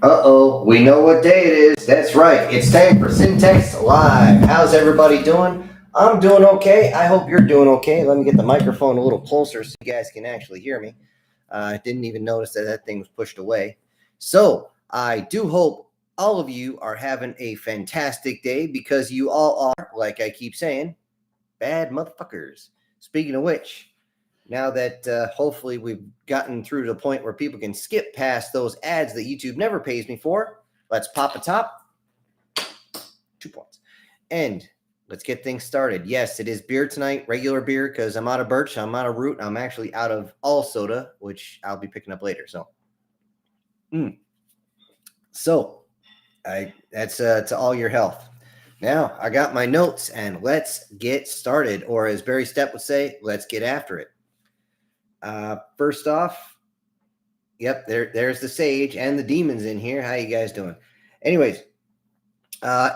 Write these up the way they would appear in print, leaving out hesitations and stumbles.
Uh-oh, we know what day it is. That's right. It's time for Syntax Live. How's everybody doing? I'm doing okay. I hope you're doing okay. Let me get the microphone a little closer so you guys can actually hear me. I didn't even notice that thing was pushed away. So I do hope all of you are having a fantastic day because you all are, like I keep saying, bad motherfuckers. Speaking of which, now that hopefully we've gotten through to the point where people can skip past those ads that YouTube never pays me for, let's pop a top. 2 points. And let's get things started. Yes, it is beer tonight, regular beer, because I'm out of birch, I'm out of root, I'm actually out of all soda, which I'll be picking up later. So that's to all your health. Now I got my notes, and let's get started, or as Barry Stepp would say, let's get after it. First off, yep, there's the sage and the demons in here. How you guys doing? Anyways,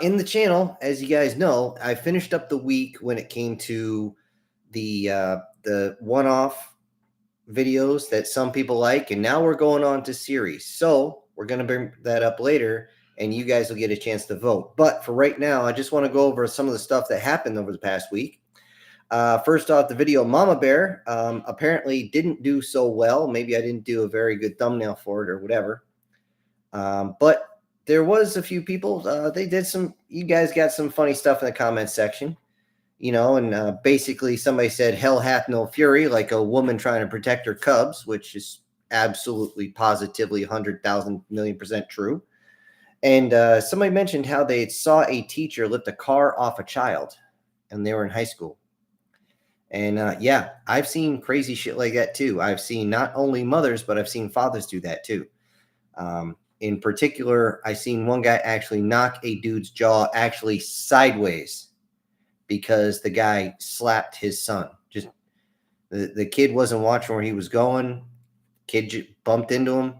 in the channel, as you guys know, I finished up the week when it came to the one-off videos that some people like, and now we're going on to series. So we're going to bring that up later, and you guys will get a chance to vote. But for right now, I just want to go over some of the stuff that happened over the past week. First off, the video Mama Bear apparently didn't do so well. Maybe I didn't do a very good thumbnail for it or whatever. But there was a few people. They did some. You guys got some funny stuff in the comments section. And basically somebody said, "Hell hath no fury," like a woman trying to protect her cubs, which is absolutely, positively, 100,000 million% true. And somebody mentioned how they saw a teacher lift a car off a child, and they were in high school. And yeah, I've seen crazy shit like that too. I've seen not only mothers, but I've seen fathers do that too. In particular, I seen one guy actually knock a dude's jaw actually sideways because the guy slapped his son. Just the kid wasn't watching where he was going. Kid just bumped into him,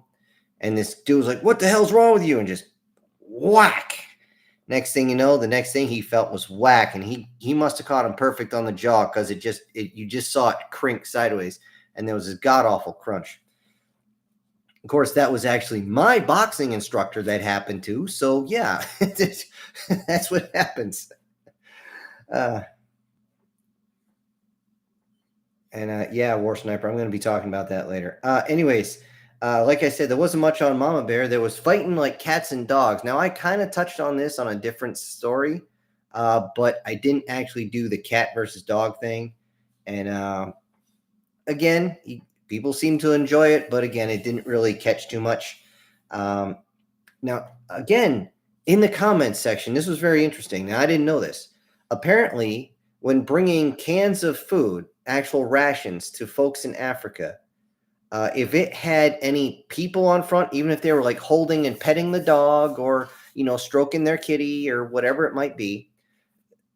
and this dude was like, "What the hell's wrong with you?" And just whack. Next thing you know, the next thing he felt was whack, and he must have caught him perfect on the jaw because you just saw it crink sideways, and there was this god awful crunch. Of course, that was actually my boxing instructor that happened to. So yeah, that's what happens. Yeah, War Sniper, I'm going to be talking about that later. Anyways, like I said, there wasn't much on Mama Bear. There was fighting like cats and dogs. Now, I kind of touched on this on a different story, but I didn't actually do the cat versus dog thing. And again, people seem to enjoy it, but again, it didn't really catch too much. Now, again, in the comments section, this was very interesting. Now, I didn't know this. Apparently, when bringing cans of food, actual rations to folks in Africa, if it had any people on front, even if they were like holding and petting the dog or, stroking their kitty or whatever it might be,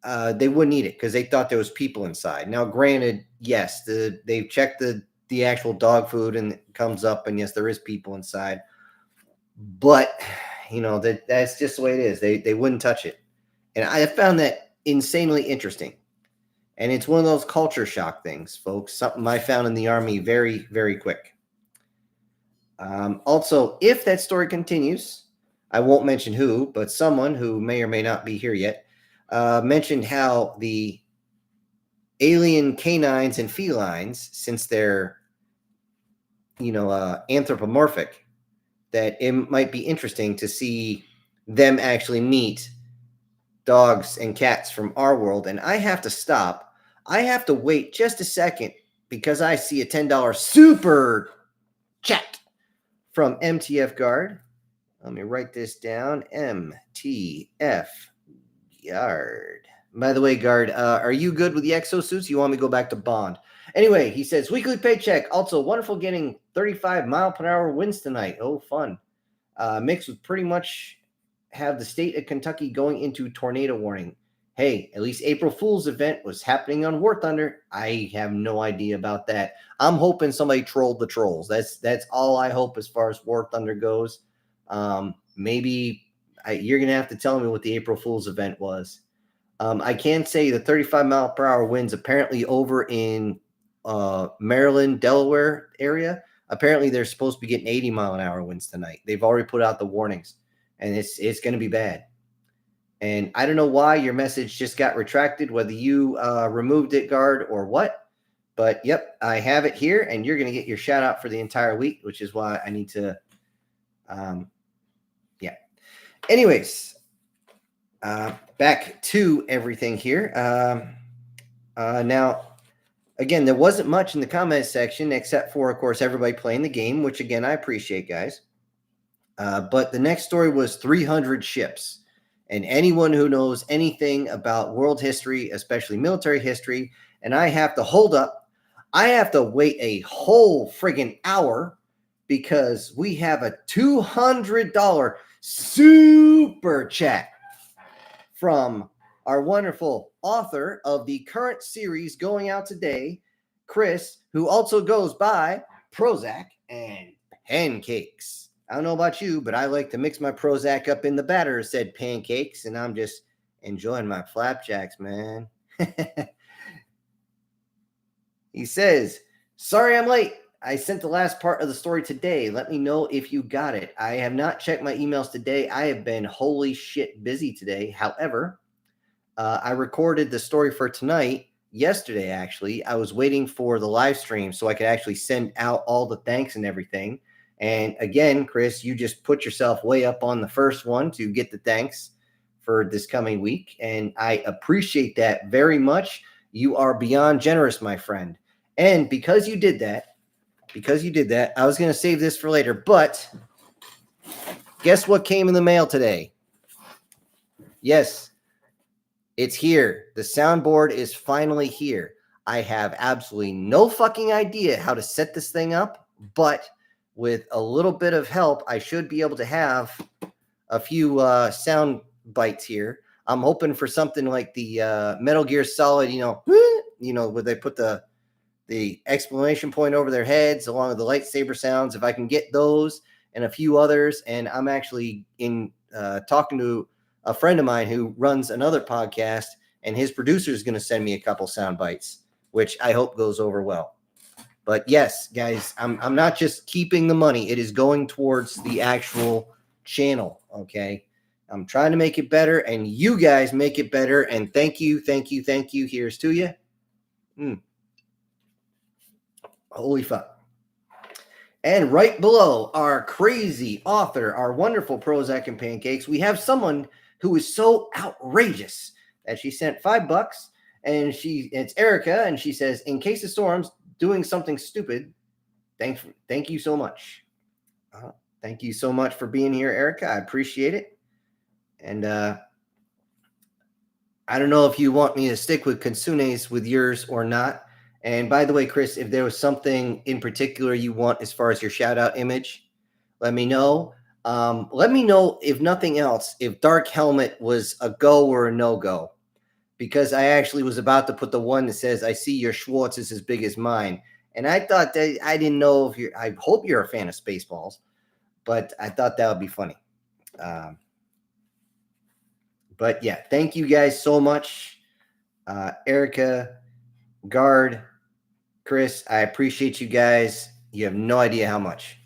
they wouldn't eat it because they thought there was people inside. Now, granted, yes, they've checked the actual dog food and it comes up, and yes, there is people inside. But, that's just the way it is. They wouldn't touch it. And I found that insanely interesting. And it's one of those culture shock things, folks. Something I found in the Army very, very quick. Also, if that story continues, I won't mention who, but someone who may or may not be here yet mentioned how the alien canines and felines, since they're, anthropomorphic, that it might be interesting to see them actually meet dogs and cats from our world. And I have to stop. I have to wait just a second because I see a $10 super chat from MTF Guard. Let me write this down. MTF Guard. By the way, Guard, are you good with the exosuits? You want me to go back to Bond? Anyway, he says, weekly paycheck. Also, wonderful getting 35-mile-per-hour winds tonight. Oh, fun. Mixed with pretty much have the state of Kentucky going into tornado warning. Hey, at least April Fool's event was happening on War Thunder. I have no idea about that. I'm hoping somebody trolled the trolls. That's all I hope as far as War Thunder goes. Maybe you're going to have to tell me what the April Fool's event was. I can say the 35-mile-per-hour winds apparently over in Maryland, Delaware area. Apparently, they're supposed to be getting 80-mile-an-hour winds tonight. They've already put out the warnings, and it's going to be bad. And I don't know why your message just got retracted, whether you removed it, Guard, or what. But yep, I have it here, and you're going to get your shout out for the entire week, which is why I need to. Yeah. Anyways, back to everything here. Now, again, there wasn't much in the comment section except for, of course, everybody playing the game, which again I appreciate, guys. But the next story was 300 ships. And anyone who knows anything about world history, especially military history, and I have to hold up, I have to wait a whole friggin' hour because we have a $200 super chat from our wonderful author of the current series going out today, Chris, who also goes by Prozac and Pancakes. I don't know about you, but I like to mix my Prozac up in the batter, said Pancakes, and I'm just enjoying my flapjacks, man. He says, sorry I'm late. I sent the last part of the story today. Let me know if you got it. I have not checked my emails today. I have been holy shit busy today. However, I recorded the story for tonight yesterday, actually. I was waiting for the live stream so I could actually send out all the thanks and everything. And again, Chris, you just put yourself way up on the first one to get the thanks for this coming week. And I appreciate that very much. You are beyond generous, my friend. And because you did that, I was going to save this for later. But guess what came in the mail today? Yes, it's here. The soundboard is finally here. I have absolutely no fucking idea how to set this thing up, but with a little bit of help, I should be able to have a few sound bites here. I'm hoping for something like the Metal Gear Solid, where they put the exclamation point over their heads along with the lightsaber sounds. If I can get those and a few others, and I'm actually talking to a friend of mine who runs another podcast, and his producer is going to send me a couple sound bites, which I hope goes over well. But yes, guys, I'm not just keeping the money. It is going towards the actual channel, okay? I'm trying to make it better, and you guys make it better, and thank you. Here's to you. Holy fuck. And right below our crazy author, our wonderful Prozac and Pancakes, we have someone who is so outrageous that she sent $5, and it's Erica, and she says, in case of storms, doing something stupid. Thank you so much. Thank you so much for being here, Erica. I appreciate it. And I don't know if you want me to stick with Konsunes with yours or not. And by the way, Chris, if there was something in particular you want as far as your shout out image, let me know. Let me know, if nothing else, if Dark Helmet was a go or a no-go. Because I actually was about to put the one that says, I see your Schwartz is as big as mine. And I thought that, I didn't know if I hope you're a fan of Spaceballs, but I thought that would be funny. But yeah, thank you guys so much. Erica, Guard, Chris, I appreciate you guys. You have no idea how much.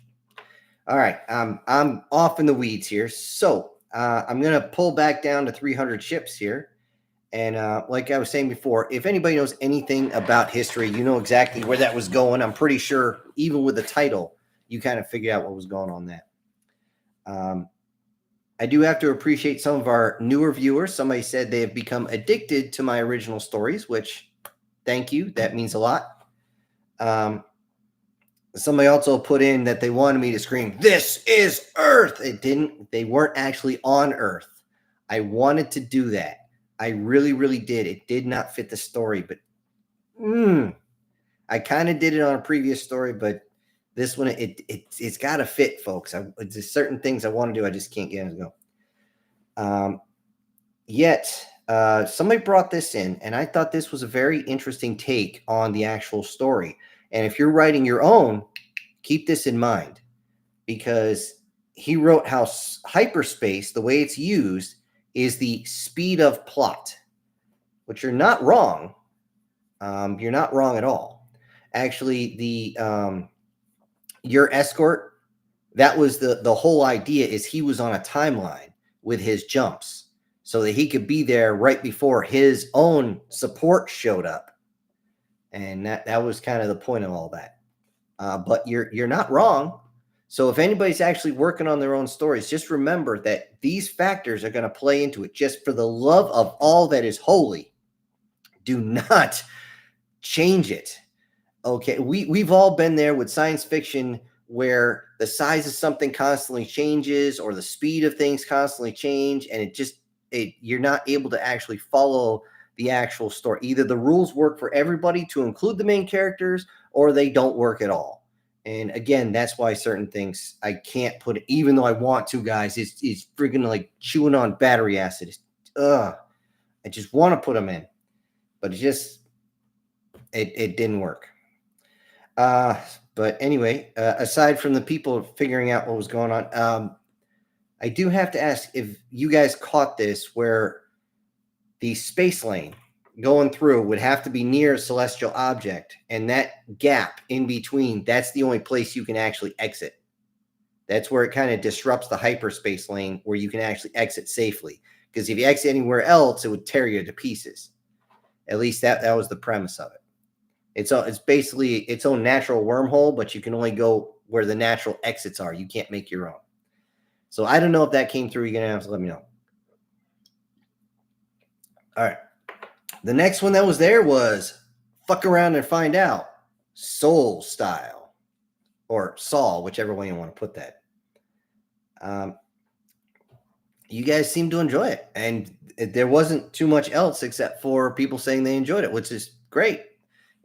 All right, I'm off in the weeds here. So I'm going to pull back down to 300 ships here. And like I was saying before, if anybody knows anything about history, you know exactly where that was going. I'm pretty sure even with the title, you kind of figured out what was going on that. I do have to appreciate some of our newer viewers. Somebody said they have become addicted to my original stories, which thank you. That means a lot. Somebody also put in that they wanted me to scream, "This is Earth." It didn't. They weren't actually on Earth. I wanted to do that. I really, really did. It did not fit the story, but I kind of did it on a previous story, but this one, it's got to fit, folks. There's certain things I want to do. I just can't get it to go. Yet, somebody brought this in, and I thought this was a very interesting take on the actual story. And if you're writing your own, keep this in mind, because he wrote how hyperspace, the way it's used, is the speed of plot, which you're not wrong. You're not wrong at all. Actually, your escort, that was the whole idea, is he was on a timeline with his jumps so that he could be there right before his own support showed up. And that was kind of the point of all that. But you're not wrong. So if anybody's actually working on their own stories, just remember that these factors are going to play into it. Just for the love of all that is holy, do not change it. Okay, we've all been there with science fiction where the size of something constantly changes or the speed of things constantly change, and you're not able to actually follow the actual story. Either the rules work for everybody to include the main characters, or they don't work at all. And again, that's why certain things I can't put, even though I want to, guys. It's freaking like chewing on battery acid. I just want to put them in, but it didn't work. But anyway, aside from the people figuring out what was going on, I do have to ask if you guys caught this, where the space lane going through would have to be near a celestial object, and that gap in between, that's the only place you can actually exit. That's where it kind of disrupts the hyperspace lane, where you can actually exit safely. Because if you exit anywhere else, it would tear you to pieces. At least that was the premise of it. It's basically its own natural wormhole, but you can only go where the natural exits are. You can't make your own. So I don't know if that came through. You're going to have to let me know. All right. The next one that was there was Fuck Around and Find Out, Soul Style, or Saul, whichever way you want to put that. You guys seem to enjoy it, and there wasn't too much else except for people saying they enjoyed it, which is great.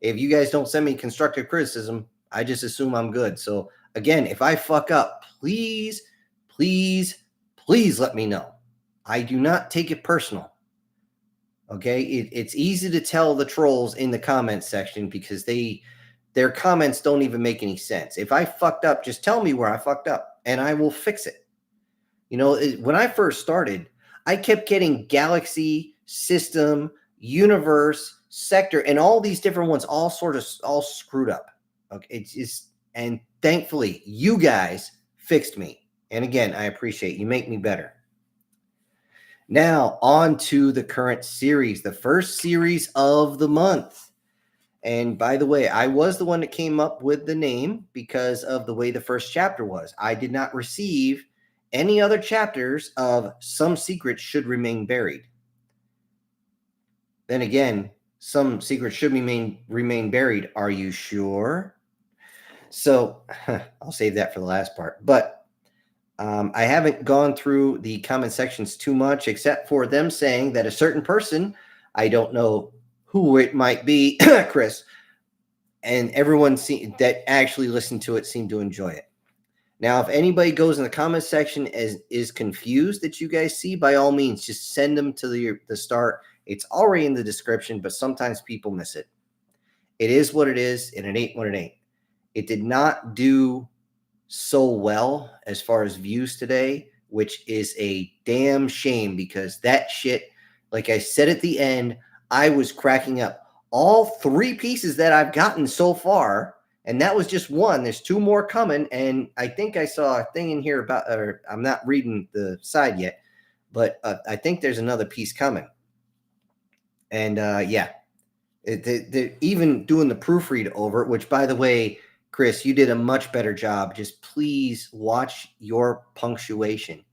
If you guys don't send me constructive criticism, I just assume I'm good. So again, if I fuck up, please let me know. I do not take it personal. Okay, it's easy to tell the trolls in the comments section because their comments don't even make any sense. If I fucked up, just tell me where I fucked up and I will fix it. You know, when I first started, I kept getting galaxy, system, universe, sector, and all these different ones all screwed up. Okay, it's just, and thankfully you guys fixed me. And again, I appreciate you. Make me better. Now, on to the current series, the first series of the month. And by the way, I was the one that came up with the name because of the way the first chapter was. I did not receive any other chapters of Some Secrets Should Remain Buried. Then again, Some Secrets Should Remain Buried. Are you sure? So I'll save that for the last part. But I haven't gone through the comment sections too much, except for them saying that a certain person, I don't know who it might be, Chris, and everyone that actually listened to it seemed to enjoy it. Now, if anybody goes in the comment section is confused that you guys see, by all means, just send them to the start. It's already in the description, but sometimes people miss it. It is what it is, and it ain't what it ain't. It did not do so well as far as views today, which is a damn shame, because that shit, like I said at the end, I was cracking up. All 3 pieces that I've gotten so far, and that was just one. There's 2 more coming, and I think I saw a thing in here about, or I'm not reading the side yet, but I think there's another piece coming. And yeah, they're even doing the proofread over it, which, by the way, Chris, you did a much better job. Just please watch your punctuation.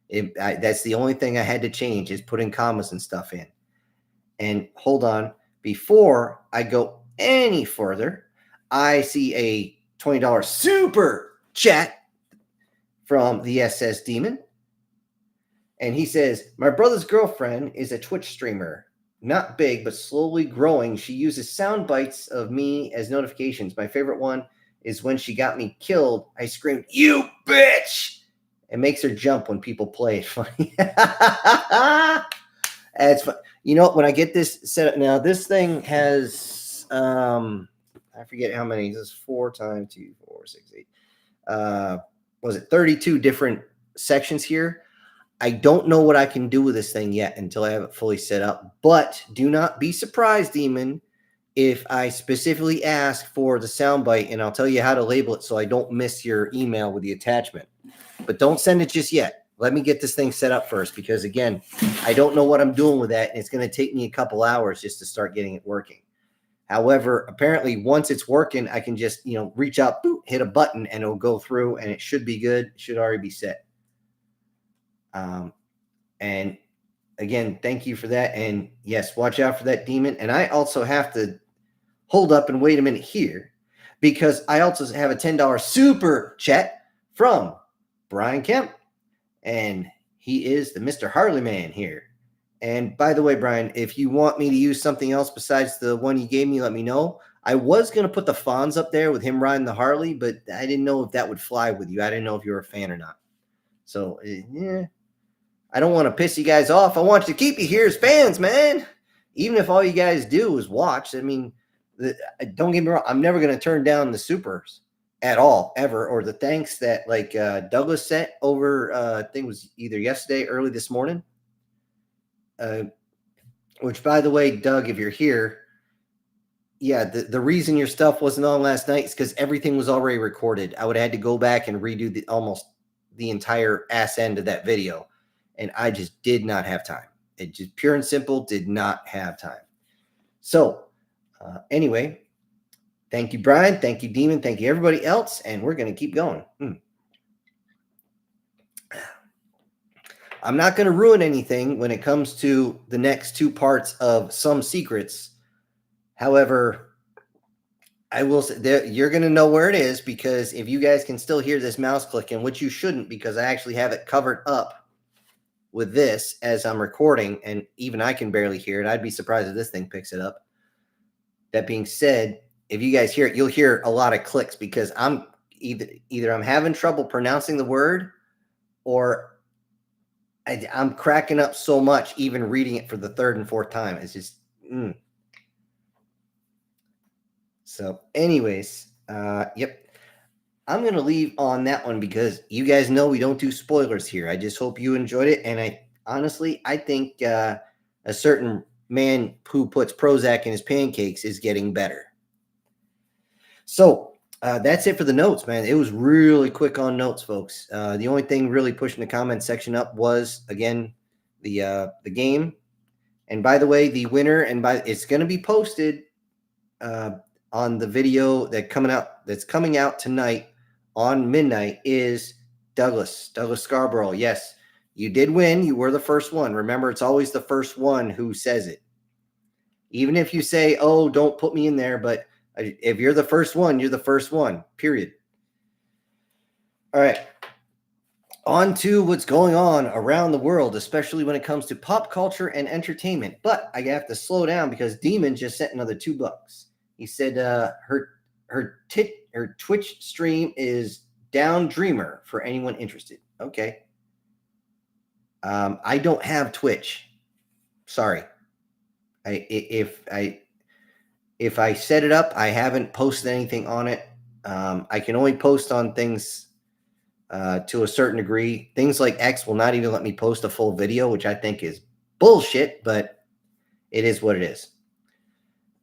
That's the only thing I had to change, is putting commas and stuff in. And hold on, before I go any further, I see a $20 super chat from the SS Demon. And he says, my brother's girlfriend is a Twitch streamer. Not big, but slowly growing. She uses sound bites of me as notifications. My favorite one is when she got me killed. I screamed, "You bitch!" It makes her jump when people play. It's funny. It's fun. You know, when I get this set up now, this thing has I forget how many. This is 4 times 2, 4, 6, 8. Was it 32 different sections here? I don't know what I can do with this thing yet until I have it fully set up. But do not be surprised, Demon, if I specifically ask for the soundbite, and I'll tell you how to label it so I don't miss your email with the attachment. But don't send it just yet. Let me get this thing set up first, because again, I don't know what I'm doing with that, and it's going to take me a couple hours just to start getting it working. However, apparently once it's working, I can just, reach out, boop, hit a button, and it'll go through, and it should be good. It should already be set. And again, thank you for that. And yes, watch out for that demon. And I also have to hold up and wait a minute here, because I also have a $10 super chat from Brian Kemp, and he is the Mr. Harley Man here. And by the way, Brian, if you want me to use something else besides the one you gave me, let me know. I was going to put the Fonz up there with him riding the Harley, but I didn't know if that would fly with you. I didn't know if you were a fan or not. So, yeah, I don't want to piss you guys off. I want to keep you here as fans, man. Even if all you guys do is watch. I mean, don't get me wrong. I'm never going to turn down the supers at all, ever, or the thanks that Douglas sent over. I think it was either yesterday, early this morning. Which, by the way, Doug, if you're here, yeah, the reason your stuff wasn't on last night is because everything was already recorded. I would have had to go back and redo almost the entire ass end of that video, and I just did not have time. It just pure and simple did not have time. So anyway, thank you, Brian. Thank you, Demon. Thank you, everybody else, and we're going to keep going. I'm not going to ruin anything when it comes to the next two parts of Some Secrets. However, I will say you're going to know where it is, because if you guys can still hear this mouse clicking, which you shouldn't, because I actually have it covered up with this as I'm recording, and even I can barely hear it. I'd be surprised if this thing picks it up. That being said, if you guys hear it, you'll hear a lot of clicks, because I'm either I'm having trouble pronouncing the word, or I'm cracking up so much even reading it for the third and fourth time. It's just So anyways, yep. I'm going to leave on that one, because you guys know we don't do spoilers here. I just hope you enjoyed it. And I think a certain man who puts Prozac in his pancakes is getting better. So that's it for the notes, man. It was really quick on notes, folks. The only thing really pushing the comment section up was, again, the game. And by the way, the winner, it's going to be posted on the video that's coming out tonight on midnight, is Douglas Scarborough. Yes, you did win. You were the first one. Remember, it's always the first one who says it. Even if you say, oh, don't put me in there, but if you're the first one, you're the first one, period. All right. On to what's going on around the world, especially when it comes to pop culture and entertainment. But I have to slow down, because Demon just sent another $2. He said her Twitch stream is Down Dreamer for anyone interested. Okay. I don't have Twitch. Sorry. If I set it up, I haven't posted anything on it. I can only post on things to a certain degree. Things like X will not even let me post a full video, which I think is bullshit, but it is what it is.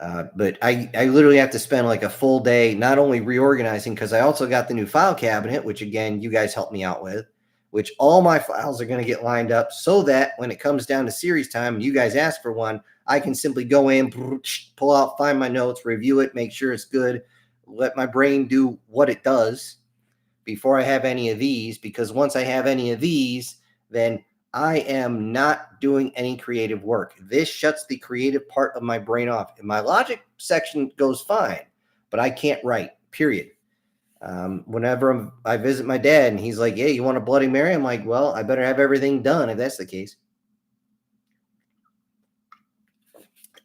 But I literally have to spend like a full day not only reorganizing, because I also got the new file cabinet, which again, you guys helped me out with, which all my files are going to get lined up, so that when it comes down to series time and you guys ask for one, I can simply go in, pull out, find my notes, review it, make sure it's good, let my brain do what it does before I have any of these, because once I have any of these, then I am not doing any creative work. This shuts the creative part of my brain off. And my logic section goes fine, but I can't write, period. Whenever I visit my dad and he's like, hey, you want a Bloody Mary? I'm like, well, I better have everything done if that's the case.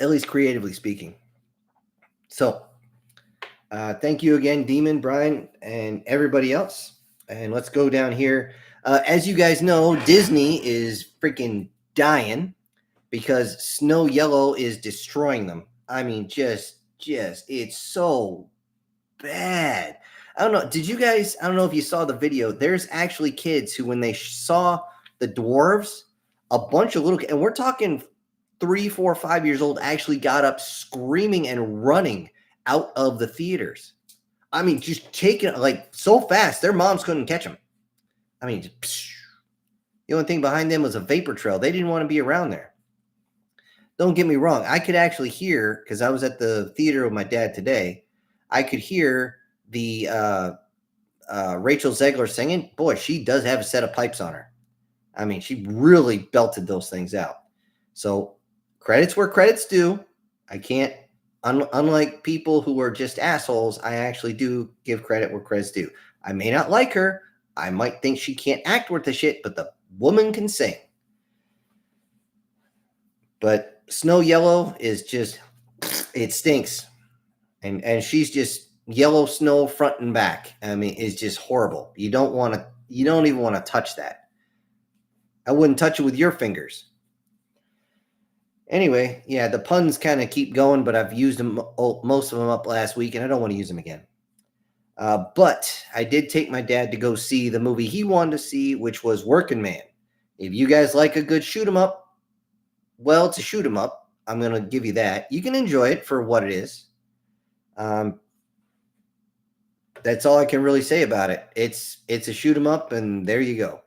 At least creatively speaking. So thank you again, Demon, Brian, and everybody else. And let's go down here. As you guys know, Disney is freaking dying, because Snow Yellow is destroying them. I mean, just it's so bad. I don't know. I don't know if you saw the video. There's actually kids who, when they saw the dwarves, a bunch of little, and we're talking 3, 4, 5 years old actually got up screaming and running out of the theaters. I mean, just taking like so fast, their moms couldn't catch them. I mean, just, the only thing behind them was a vapor trail. They didn't want to be around there. Don't get me wrong. I could actually hear, because I was at the theater with my dad today, I could hear the Rachel Zegler singing. Boy, she does have a set of pipes on her. I mean, she really belted those things out. So credits where credit's due. I can't, unlike people who are just assholes, I actually do give credit where credit's due. I may not like her. I might think she can't act worth the shit, but the woman can sing. But Snow Yellow is just, it stinks. And she's just yellow snow front and back. I mean, it's just horrible. You don't even want to touch that. I wouldn't touch it with your fingers. Anyway, yeah, the puns kind of keep going, but I've used them, most of them up last week, and I don't want to use them again. But I did take my dad to go see the movie he wanted to see, which was Working Man. If you guys like a good shoot 'em up, well, it's a shoot 'em up. I'm going to give you that. You can enjoy it for what it is. That's all I can really say about it. It's a shoot 'em up, and there you go.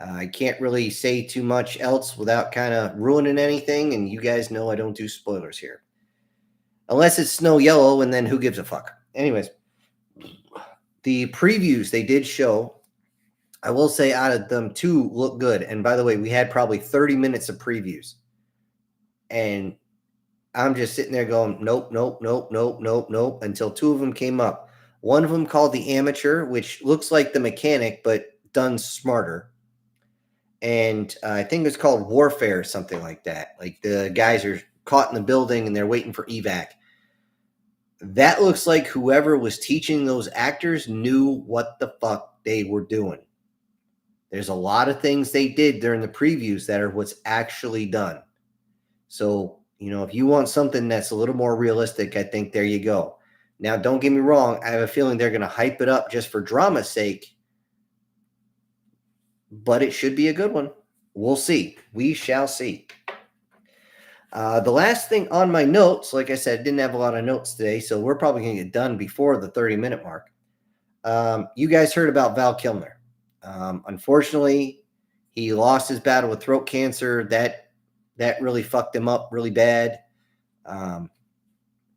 I can't really say too much else without kind of ruining anything, and you guys know I don't do spoilers here. Unless it's Snow Yellow, and then who gives a fuck? Anyways, the previews they did show, I will say out of them, 2 look good. And by the way, we had probably 30 minutes of previews. And I'm just sitting there going, nope, nope, nope, nope, nope, nope, until 2 of them came up. One of them called The Amateur, which looks like The Mechanic, but done smarter. And I think it's called Warfare or something like that. Like the guys are caught in the building and they're waiting for evac. That looks like whoever was teaching those actors knew what the fuck they were doing. There's a lot of things they did during the previews that are what's actually done. So, if you want something that's a little more realistic, I think there you go. Now, don't get me wrong. I have a feeling they're going to hype it up just for drama's sake. But it should be a good one. We'll see. We shall see. The last thing on my notes, like I said, didn't have a lot of notes today, so we're probably going to get done before the 30-minute mark. You guys heard about Val Kilmer. Unfortunately, he lost his battle with throat cancer. That really fucked him up really bad.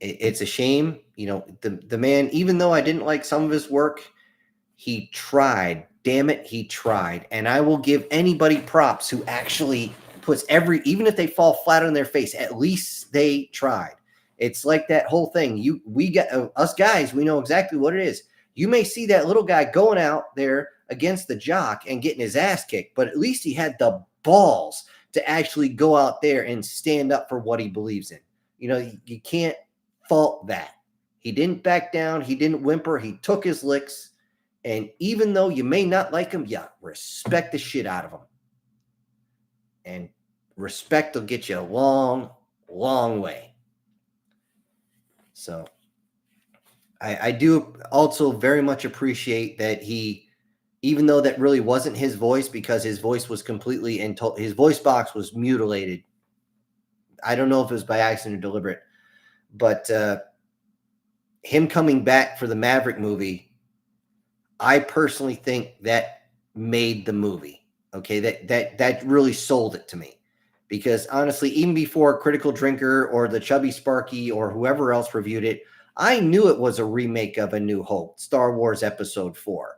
It's a shame. The man, even though I didn't like some of his work, he tried. Damn it, he tried. And I will give anybody props who actually puts even if they fall flat on their face, at least they tried. It's like that whole thing. We got us guys, we know exactly what it is. You may see that little guy going out there against the jock and getting his ass kicked, but at least he had the balls to actually go out there and stand up for what he believes in. You can't fault that. He didn't back down. He didn't whimper. He took his licks. And even though you may not like him, respect the shit out of him. And respect will get you a long, long way. So I do also very much appreciate that even though that really wasn't his voice, because his voice was completely his voice box was mutilated. I don't know if it was by accident or deliberate, but him coming back for the Maverick movie, I personally think that made the movie. Okay, that really sold it to me. Because honestly, even before Critical Drinker or the Chubby Sparky or whoever else reviewed it, I knew it was a remake of A New Hope, Star Wars Episode 4.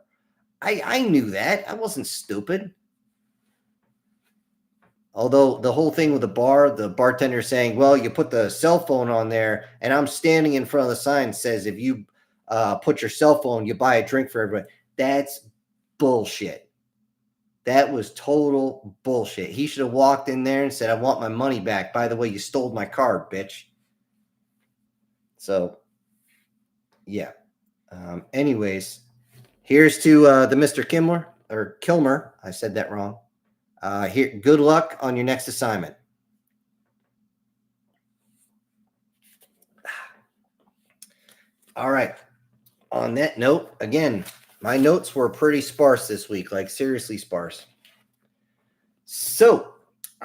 I knew that. I wasn't stupid. Although the whole thing with the bartender saying, well, you put the cell phone on there, and I'm standing in front of the sign that says, if you put your cell phone, you buy a drink for everybody. That's bullshit. That was total bullshit. He should have walked in there and said, I want my money back. By the way, you stole my card, bitch. So, yeah. Anyways, here's to the Mr. Kilmer. I said that wrong. Here, good luck on your next assignment. All right. On that note, again, my notes were pretty sparse this week, like seriously sparse. So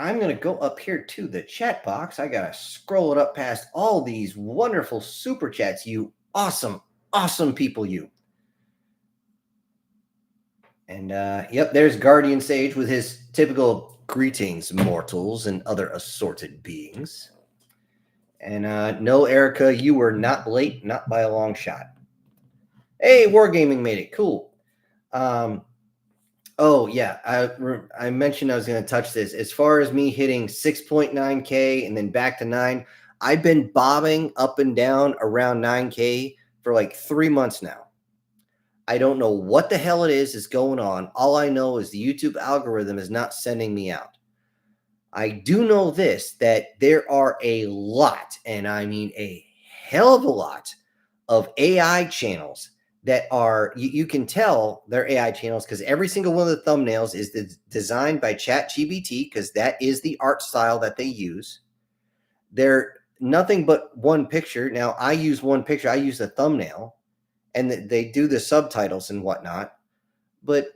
I'm going to go up here to the chat box. I got to scroll it up past all these wonderful super chats. You awesome, awesome people, you. And yep, there's Guardian Sage with his typical greetings, mortals and other assorted beings. And no, Erica, you were not late, not by a long shot. Hey, Wargaming made it. Cool. Oh, yeah. I mentioned I was going to touch this. As far as me hitting 6.9K and then back to 9, I've been bobbing up and down around 9K for like 3 months now. I don't know what the hell it is going on. All I know is the YouTube algorithm is not sending me out. I do know this, that there are a lot, and I mean a hell of a lot, of AI channels that are, you can tell they're AI channels because every single one of the thumbnails is designed by ChatGPT because that is the art style that they use. They're nothing but one picture. Now, I use one picture. I use the thumbnail, and they do the subtitles and whatnot. But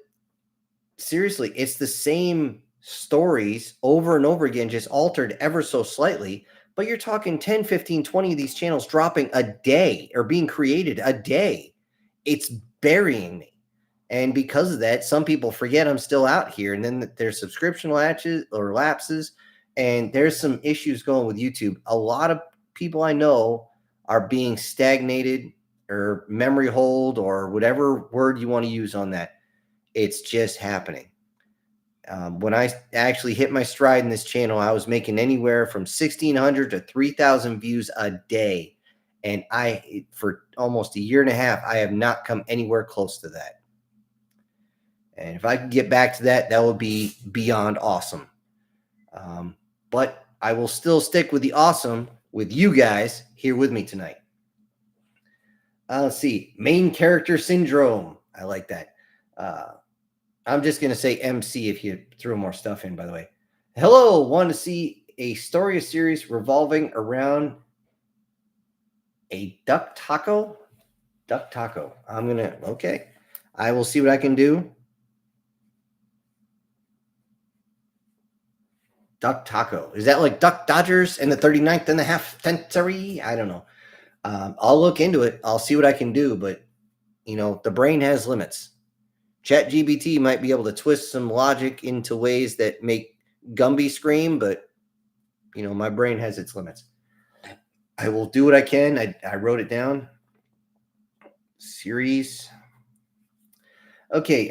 seriously, it's the same stories over and over again, just altered ever so slightly. But you're talking 10, 15, 20 of these channels dropping a day or being created a day. It's burying me. And because of that, some people forget I'm still out here. And then there's subscription lapses. And there's some issues going with YouTube. A lot of people I know are being stagnated or memory hold or whatever word you want to use on that. It's just happening. When I actually hit my stride in this channel, I was making anywhere from 1,600 to 3,000 views a day. And for almost a year and a half, I have not come anywhere close to that. And if I could get back to that, that would be beyond awesome. But I will still stick with the awesome with you guys here with me tonight. Let's see. Main character syndrome. I like that. I'm just going to say MC if you throw more stuff in, by the way. Hello. Want to see a story series revolving around a duck taco? Duck taco. Okay. I will see what I can do. Duck taco. Is that like Duck Dodgers in the 39th and a half century? I don't know. I'll look into it. I'll see what I can do. But, the brain has limits. ChatGPT might be able to twist some logic into ways that make Gumby scream, but, my brain has its limits. I will do what I can. I wrote it down. Series. Okay.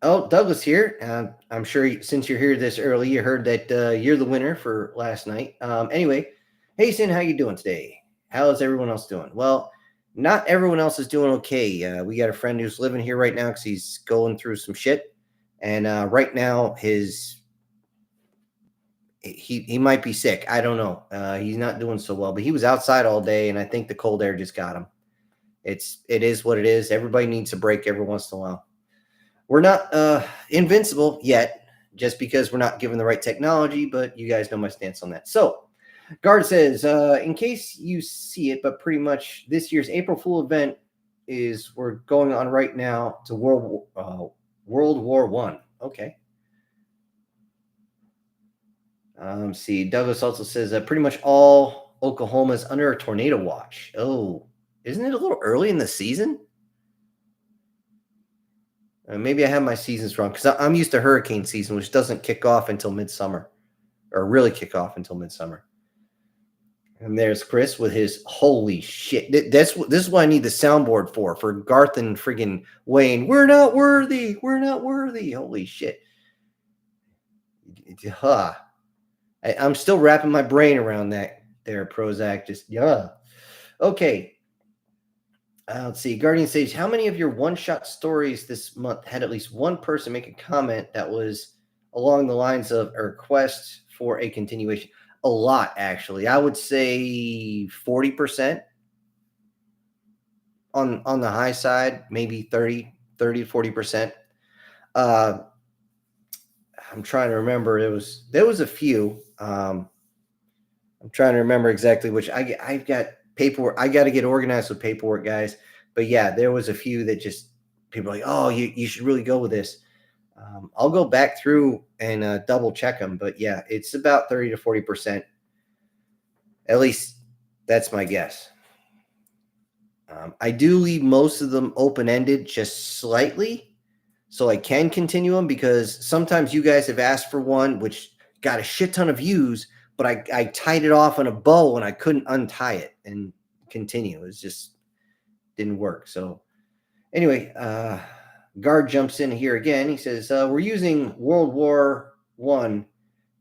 Douglas here. I'm sure since you're here this early, you heard that you're the winner for last night. Anyway, hey, Sin, how you doing today? How is everyone else doing? Well, not everyone else is doing okay. We got a friend who's living here right now because he's going through some shit. And right now, he might be sick. I don't know. He's not doing so well. But he was outside all day, and I think the cold air just got him. It is what it is. Everybody needs a break every once in a while. We're not invincible yet, just because we're not given the right technology, but you guys know my stance on that. So, Guard says, in case you see it, but pretty much this year's April Fool event we're going on right now to World War I. Okay. See, Douglas also says pretty much all Oklahoma is under a tornado watch. Oh, isn't it a little early in the season? Maybe I have my seasons wrong because I'm used to hurricane season, which doesn't kick off until midsummer, or really kick off until midsummer. And there's Chris with his holy shit. This is what I need the soundboard for Garth and friggin' Wayne. We're not worthy. We're not worthy. Holy shit. I'm still wrapping my brain around that there, Prozac. Just, yeah. Okay. Let's see. Guardian Sage, how many of your one-shot stories this month had at least one person make a comment that was along the lines of a request for a continuation? A lot, actually. I would say 40% on the high side, maybe 30 to 40%. I'm trying to remember. There was a few. I'm trying to remember exactly which. I've got paperwork. I got to get organized with paperwork, guys. But yeah, there was a few that just people are like, oh, you should really go with this. I'll go back through and double check them, but yeah, it's about 30 to 40%. At least that's my guess. I do leave most of them open-ended just slightly, so I can continue them, because sometimes you guys have asked for one which got a shit ton of views, but I tied it off in a bow and I couldn't untie it and continue. It just didn't work. So anyway, Guard jumps in here again. He says, we're using World War I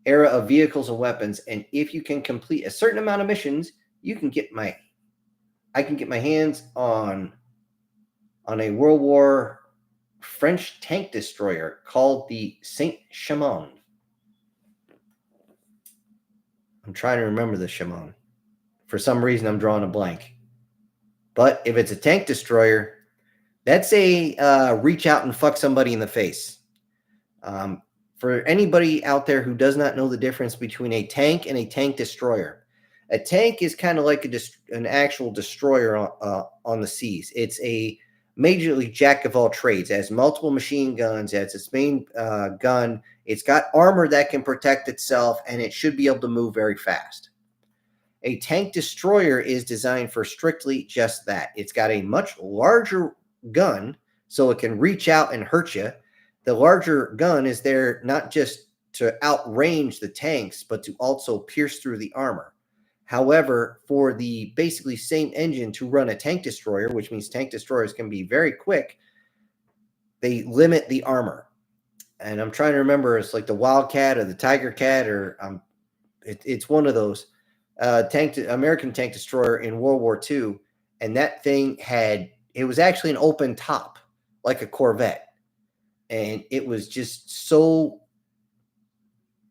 era of vehicles and weapons, and if you can complete a certain amount of missions, you can get I can get my hands on a World War French tank destroyer called the Saint Chamond. I'm trying to remember the Chamond. For some reason, I'm drawing a blank. But if it's a tank destroyer, that's a reach out and fuck somebody in the face. For anybody out there who does not know the difference between a tank and a tank destroyer, a tank is kind of like an actual destroyer on the seas. It's a majorly jack of all trades. It has multiple machine guns. It has its main gun. It's got armor that can protect itself, and it should be able to move very fast. A tank destroyer is designed for strictly just that. It's got a much larger gun, so it can reach out and hurt you. The larger gun is there not just to outrange the tanks, but to also pierce through the armor. However, for the basically same engine to run a tank destroyer, which means tank destroyers can be very quick, they limit the armor. And I'm trying to remember, it's like the Wildcat or the Tiger Cat, or it's one of those. American tank destroyer in World War II, and that thing it was actually an open top, like a Corvette. And it was just so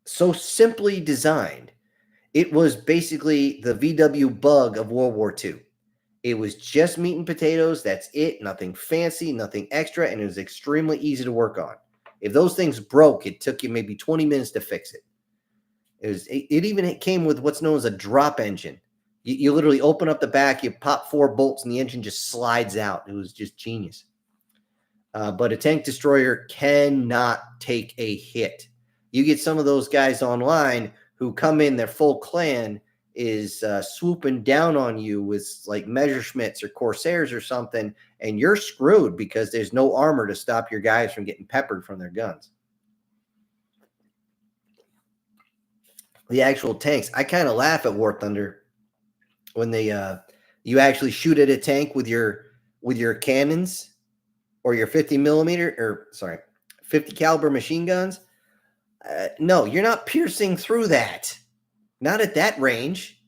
simply designed. It was basically the VW Bug of World War II. It was just meat and potatoes. That's it. Nothing fancy, nothing extra. And it was extremely easy to work on. If those things broke, it took you maybe 20 minutes to fix it. It even came with what's known as a drop engine. You literally open up the back, you pop 4 bolts, and the engine just slides out. It was just genius. But a tank destroyer cannot take a hit. You get some of those guys online who come in, their full clan is swooping down on you with like Messerschmitts or Corsairs or something, and you're screwed because there's no armor to stop your guys from getting peppered from their guns. The actual tanks, I kind of laugh at War Thunder when they you actually shoot at a tank with your cannons or your 50 caliber machine guns. No, you're not piercing through that. Not at that range.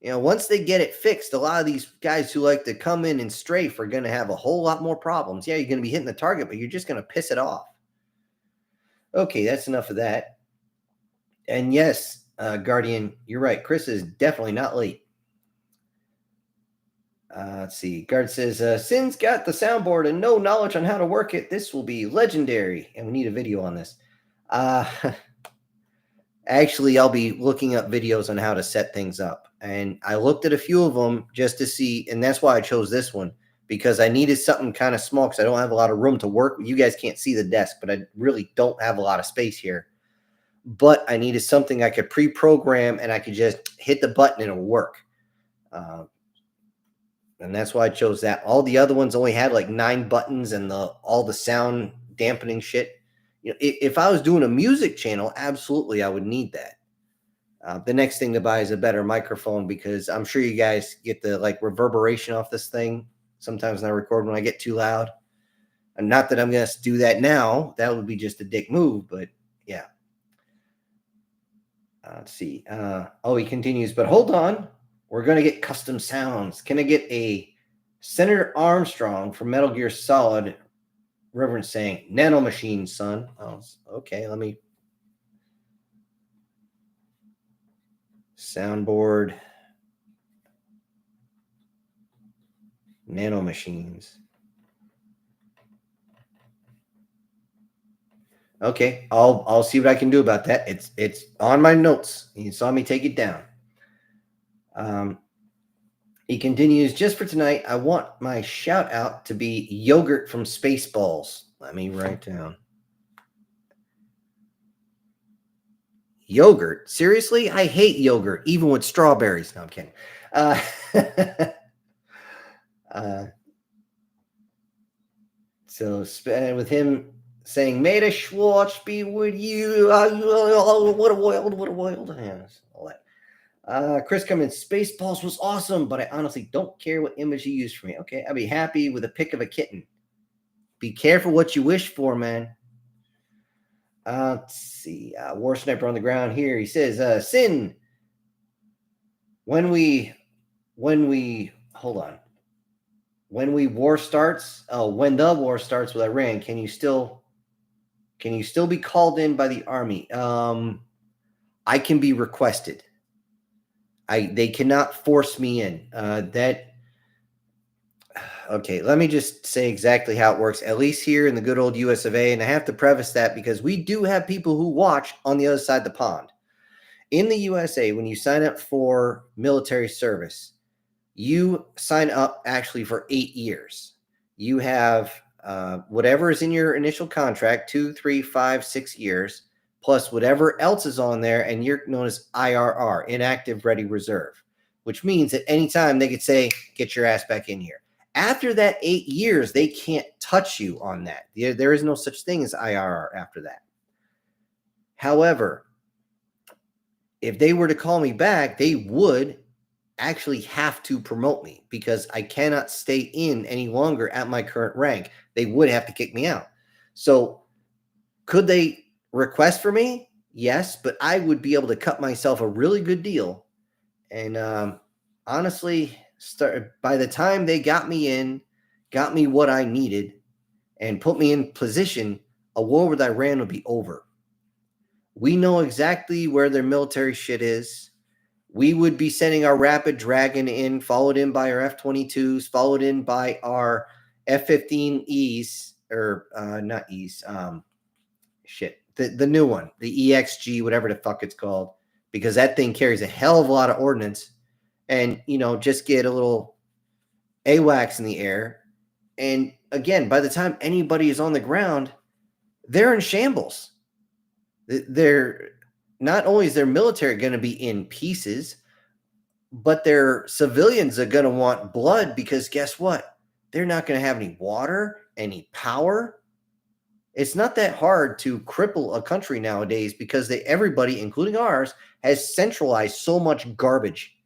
Once they get it fixed, a lot of these guys who like to come in and strafe are going to have a whole lot more problems. Yeah, you're going to be hitting the target, but you're just going to piss it off. Okay, that's enough of that. And yes, Guardian, you're right. Chris is definitely not late. Let's see. Guard says, Sin's got the soundboard and no knowledge on how to work it. This will be legendary. And we need a video on this. Actually, I'll be looking up videos on how to set things up. And I looked at a few of them just to see. And that's why I chose this one, because I needed something kind of small because I don't have a lot of room to work. You guys can't see the desk, but I really don't have a lot of space here. But I needed something I could pre-program and I could just hit the button and it'll work. And that's why I chose that. All the other ones only had like 9 buttons and all the sound dampening shit. If I was doing a music channel, absolutely I would need that. The next thing to buy is a better microphone, because I'm sure you guys get the like reverberation off this thing sometimes when I record when I get too loud. And not that I'm going to do that now. That would be just a dick move, but yeah. Let's see. He continues, but hold on. We're going to get custom sounds. Can I get a Senator Armstrong from Metal Gear Solid? Reverend saying, Nano Machine, son. Oh, okay. Let me. Soundboard. Nano Machines. Okay. I'll see what I can do about that. It's on my notes. You saw me take it down. He continues, just for tonight, I want my shout out to be Yogurt from Spaceballs. Let me write down. Yogurt? Seriously? I hate yogurt, even with strawberries. No, I'm kidding. Uh, uh, so with him saying, "May the Schwartz be with you." What a wild, what a wild. Yes, all that. Chris Cummins, Spaceballs was awesome, but I honestly don't care what image you use for me. Okay, I'd be happy with a pic of a kitten. Be careful what you wish for, man. Let's see. War Sniper on the ground here. He says, Sin, when we hold on. When the war starts with Iran, can you still be called in by the army? I can be requested. They cannot force me in. Okay, let me just say exactly how it works, at least here in the good old US of A. And I have to preface that because we do have people who watch on the other side of the pond. In the USA, when you sign up for military service, you sign up actually for 8 years. You have whatever is in your initial contract, 2, 3, 5, 6 years, plus whatever else is on there, and you're known as IRR, Inactive Ready Reserve, which means at any time they could say, get your ass back in here. After that 8 years, they can't touch you on that. There is no such thing as IRR after that. However, if they were to call me back, they would actually have to promote me because I cannot stay in any longer at my current rank. They would have to kick me out. So could they request for me? Yes, but I would be able to cut myself a really good deal. And honestly, by the time they got me what I needed, and put me in position, a war with Iran would be over. We know exactly where their military shit is. We would be sending our Rapid Dragon in, followed in by our F-22s, followed in by our F-15Es, or not Es, the new one, the EXG, whatever the fuck it's called, because that thing carries a hell of a lot of ordnance, and, just get a little AWACS in the air. And again, by the time anybody is on the ground, they're in shambles. They're not only is their military going to be in pieces, but their civilians are going to want blood because guess what? They're not going to have any water, any power. It's not that hard to cripple a country nowadays because everybody, including ours, has centralized so much garbage.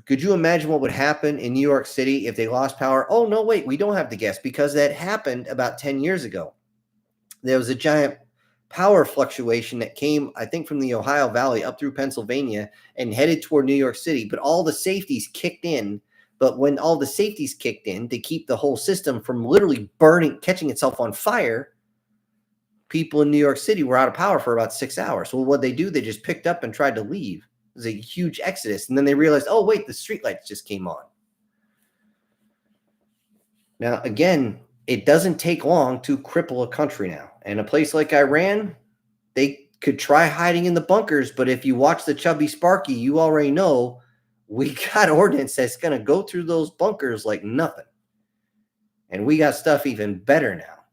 Could you imagine what would happen in New York City if they lost power? Oh, no, wait, we don't have to guess because that happened about 10 years ago. There was a giant power fluctuation that came, I think, from the Ohio Valley up through Pennsylvania and headed toward New York City. But all the safeties kicked in. But when all the safeties kicked in to keep the whole system from literally catching itself on fire, people in New York City were out of power for about 6 hours. Well, what they do, they just picked up and tried to leave. It was a huge exodus. And then they realized, oh, wait, the streetlights just came on. Now, again, it doesn't take long to cripple a country now. And a place like Iran, they could try hiding in the bunkers, but if you watch the Chubby Sparky, you already know we got ordnance that's going to go through those bunkers like nothing. And we got stuff even better now.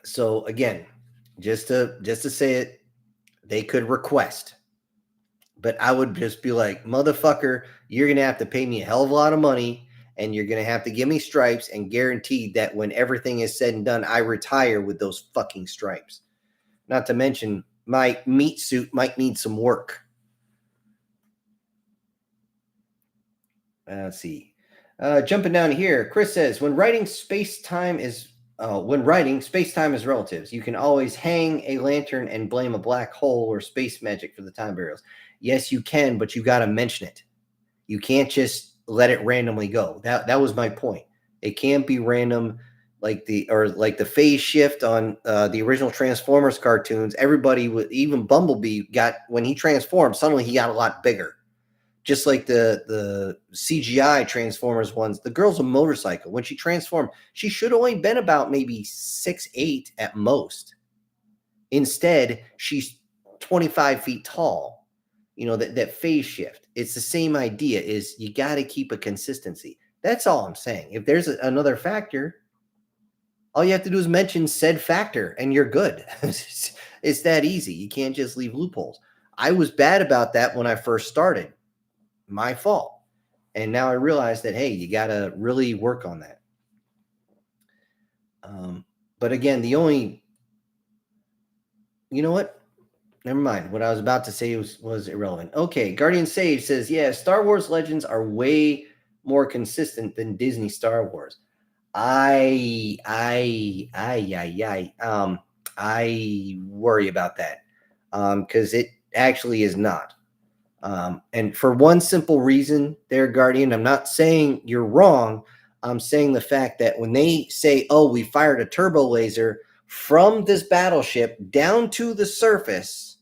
So again, just to say it, they could request. But I would just be like, motherfucker, you're going to have to pay me a hell of a lot of money, and you're going to have to give me stripes and guaranteed that when everything is said and done, I retire with those fucking stripes. Not to mention, my meat suit might need some work. Let's see. Jumping down here, Chris says, when writing space-time is relatives. You can always hang a lantern and blame a black hole or space magic for the time burials. Yes, you can, but you got to mention it. You can't just let it randomly go. That was my point. It can't be random like the phase shift on the original Transformers cartoons. Everybody, even Bumblebee, when he transformed, suddenly he got a lot bigger. Just like the CGI Transformers ones, the girl's a motorcycle. When she transformed, she should have only been about maybe 6'8" at most. Instead, she's 25 feet tall. That phase shift. It's the same idea, is you got to keep a consistency. That's all I'm saying. If there's another factor, All you have to do is mention said factor and you're good. It's that easy. You can't just leave loopholes. I was bad about that when I first started. My fault. And now I realize that, hey, you got to really work on that. But again, you know what? Never mind. What I was about to say was irrelevant. Okay, Guardian Sage says, yeah, Star Wars Legends are way more consistent than Disney Star Wars. I worry about that because it actually is not. And for one simple reason, there, Guardian, I'm not saying you're wrong. I'm saying the fact that when they say, oh, we fired a turbo laser from this battleship down to the surface,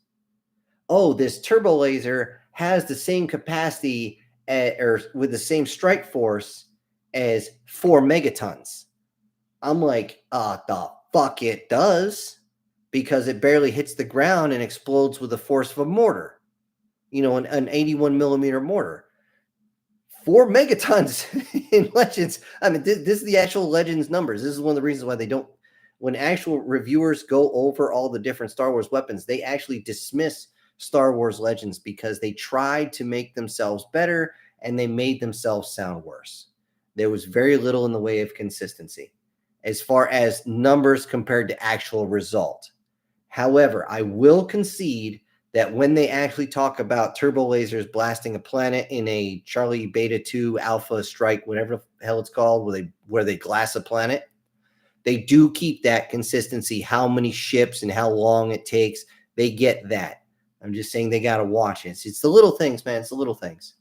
oh, this turbo laser has the same capacity or with the same strike force as 4 megatons. I'm like, the fuck it does, because it barely hits the ground and explodes with the force of a mortar. You know, an 81 millimeter mortar. 4 megatons in Legends. I mean, this is the actual Legends numbers. This is one of the reasons why they don't, when actual reviewers go over all the different Star Wars weapons, they actually dismiss Star Wars Legends because they tried to make themselves better and they made themselves sound worse. There was very little in the way of consistency as far as numbers compared to actual result. However, I will concede that when they actually talk about turbo lasers blasting a planet in a Charlie Beta 2 Alpha Strike, whatever the hell it's called, where they glass a planet, they do keep that consistency, how many ships and how long it takes. They get that. I'm just saying they got to watch it. It's the little things, man. It's the little things.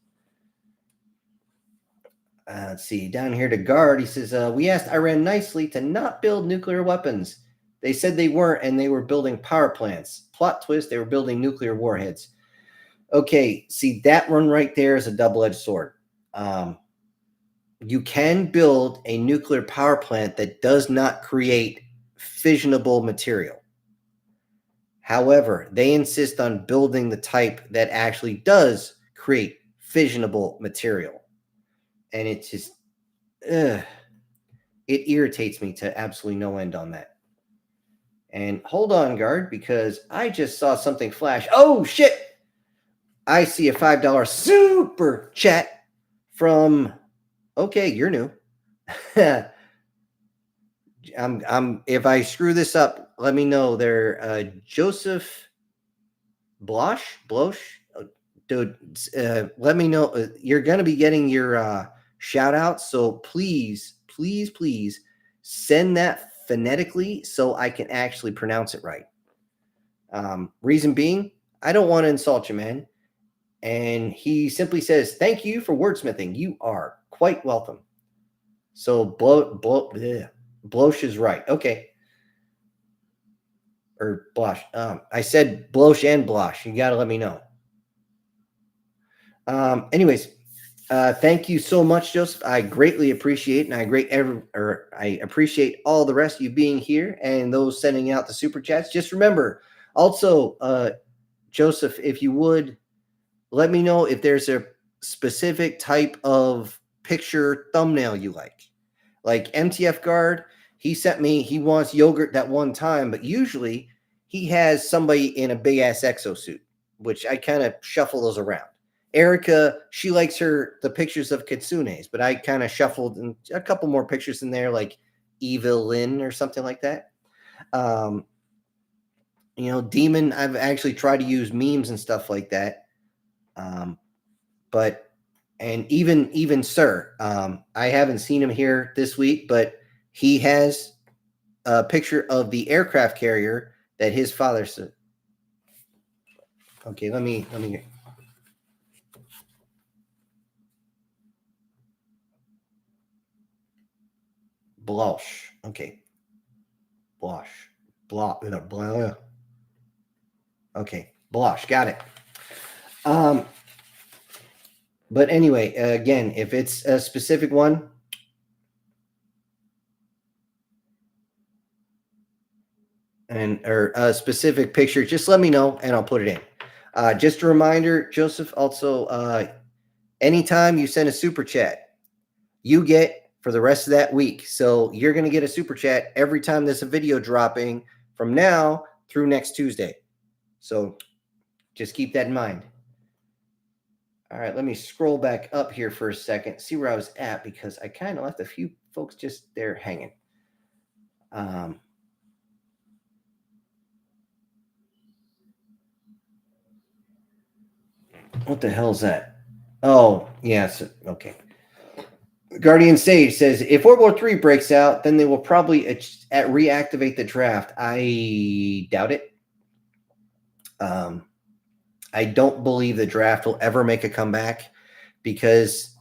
Let's see. Down here to Guard, he says, we asked Iran nicely to not build nuclear weapons. They said they weren't, and they were building power plants. Plot twist, they were building nuclear warheads. Okay, see, that one right there is a double-edged sword. You can build a nuclear power plant that does not create fissionable material. However, they insist on building the type that actually does create fissionable material. And it's just, it irritates me to absolutely no end on that. And hold on, Guard, because I just saw something flash. Oh, shit! I see a $5 super chat from, okay, you're new. If I screw this up, let me know. There, Joseph Blosh, dude, let me know. You're going to be getting your shout out. So please send that phonetically so I can actually pronounce it right. Reason being, I don't want to insult you, man. And he simply says, thank you for wordsmithing. You are quite welcome. So Blosh is right. Okay. Or Blosh. I said Blosh and Blosh. You got to let me know. Anyways, thank you so much, Joseph. I greatly appreciate it, and I appreciate all the rest of you being here and those sending out the super chats. Just remember, also, Joseph, if you would let me know if there's a specific type of picture thumbnail you like MTF Guard. He sent me, he wants yogurt that one time, but usually he has somebody in a big ass exosuit, which I kind of shuffle those around. Erica, she likes the pictures of kitsunes, but I kind of shuffled a couple more pictures in there, like Evelyn or something like that. Demon, I've actually tried to use memes and stuff like that. And even Sir, I haven't seen him here this week, but he has a picture of the aircraft carrier that his father said. Okay, let me. Blosh. Okay. Blosh. Blah. Okay. Blosh. Got it. But anyway, again, if it's a specific one, or a specific picture, just let me know and I'll put it in. Just a reminder, Joseph, also, anytime you send a super chat, you get for the rest of that week. So you're going to get a super chat every time there's a video dropping from now through next Tuesday. So just keep that in mind. All right, let me scroll back up here for a second, see where I was at, because I kind of left a few folks just there hanging. What the hell is that? Oh, yes. Okay. Guardian Sage says, if World War III breaks out, then they will probably reactivate the draft. I doubt it. I don't believe the draft will ever make a comeback, because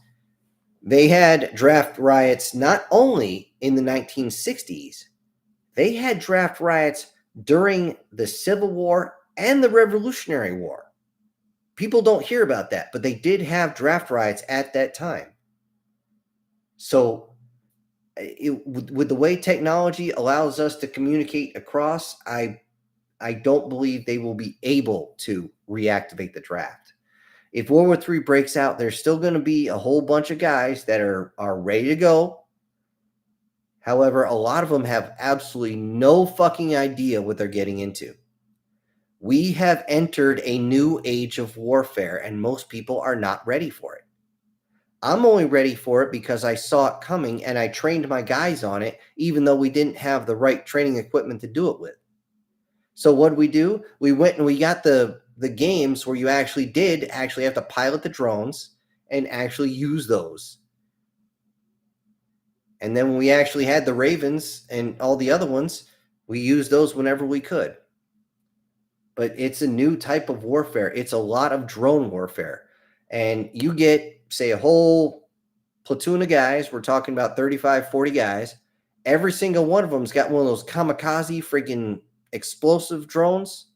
they had draft riots not only in the 1960s, they had draft riots during the Civil War and the Revolutionary War. People don't hear about that, but they did have draft riots at that time. So with the way technology allows us to communicate across, I don't believe they will be able to reactivate the draft. If World War III breaks out, there's still going to be a whole bunch of guys that are ready to go. However, a lot of them have absolutely no fucking idea what they're getting into. We have entered a new age of warfare, and most people are not ready for it. I'm only ready for it because I saw it coming and I trained my guys on it, even though we didn't have the right training equipment to do it with. So what did we do? We went and we got the games where you actually have to pilot the drones and actually use those. And then when we actually had the Ravens and all the other ones, we used those whenever we could. But it's a new type of warfare. It's a lot of drone warfare. And you get, say, a whole platoon of guys. We're talking about 35, 40 guys. Every single one of them's got one of those kamikaze freaking explosive drones.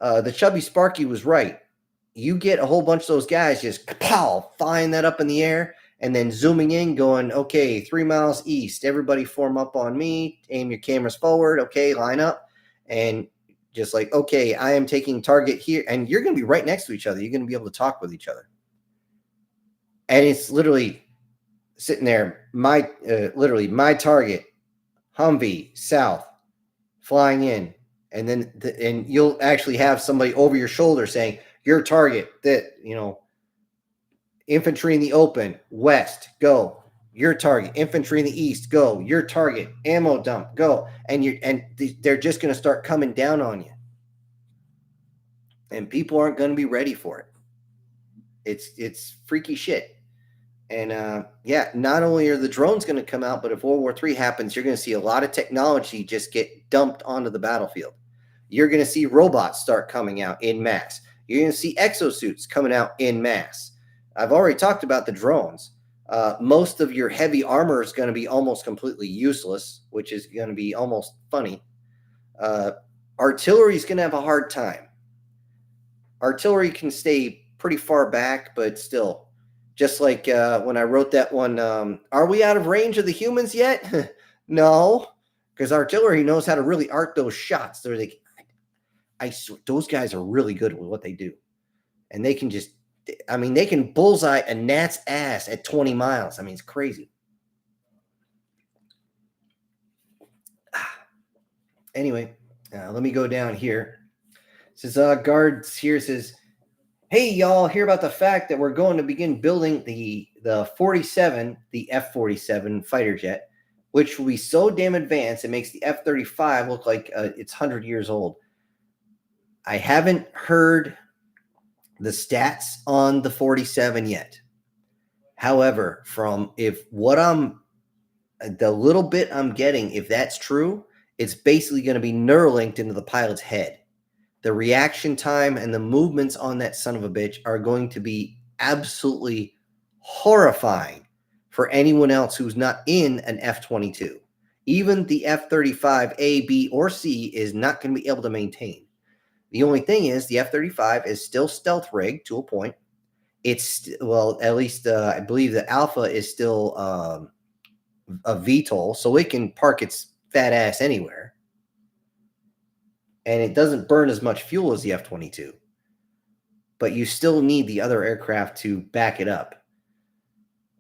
The Chubby Sparky was right. You get a whole bunch of those guys just pow, flying that up in the air and then zooming in, going, okay, 3 miles east. Everybody form up on me. Aim your cameras forward. Okay, line up. And just like, okay, I am taking target here. And you're going to be right next to each other. You're going to be able to talk with each other. And it's literally sitting there, my target, Humvee, south, flying in. And then and you'll actually have somebody over your shoulder saying, your target, that, infantry in the open, west, go. Your target, infantry in the east, go. Your target, ammo dump, go. And they're just going to start coming down on you. And people aren't going to be ready for it. It's freaky shit. And not only are the drones going to come out, but if World War III happens, you're going to see a lot of technology just get dumped onto the battlefield. You're going to see robots start coming out in mass. You're going to see exosuits coming out in mass. I've already talked about the drones. Most of your heavy armor is going to be almost completely useless, which is going to be almost funny. Artillery is going to have a hard time. Artillery can stay pretty far back, but still, just like when I wrote that one, are we out of range of the humans yet? No, because artillery knows how to really art those shots. They're like, I swear, those guys are really good with what they do. And they can they can bullseye a gnat's ass at 20 miles. I mean, it's crazy. Anyway, let me go down here. It says, guards here says, hey, y'all, hear about the fact that we're going to begin building the 47, the F-47 fighter jet, which will be so damn advanced it makes the F-35 look like it's 100 years old. I haven't heard the stats on the 47 yet. However, the little bit I'm getting, if that's true, it's basically going to be Neuralinked into the pilot's head. The reaction time and the movements on that son of a bitch are going to be absolutely horrifying for anyone else who's not in an F-22. Even the F-35 A, B, or C is not going to be able to maintain. The only thing is the F-35 is still stealth rigged to a point. It's, well, at least I believe the Alpha is still a VTOL, so it can park its fat ass anywhere. And it doesn't burn as much fuel as the F-22. But you still need the other aircraft to back it up.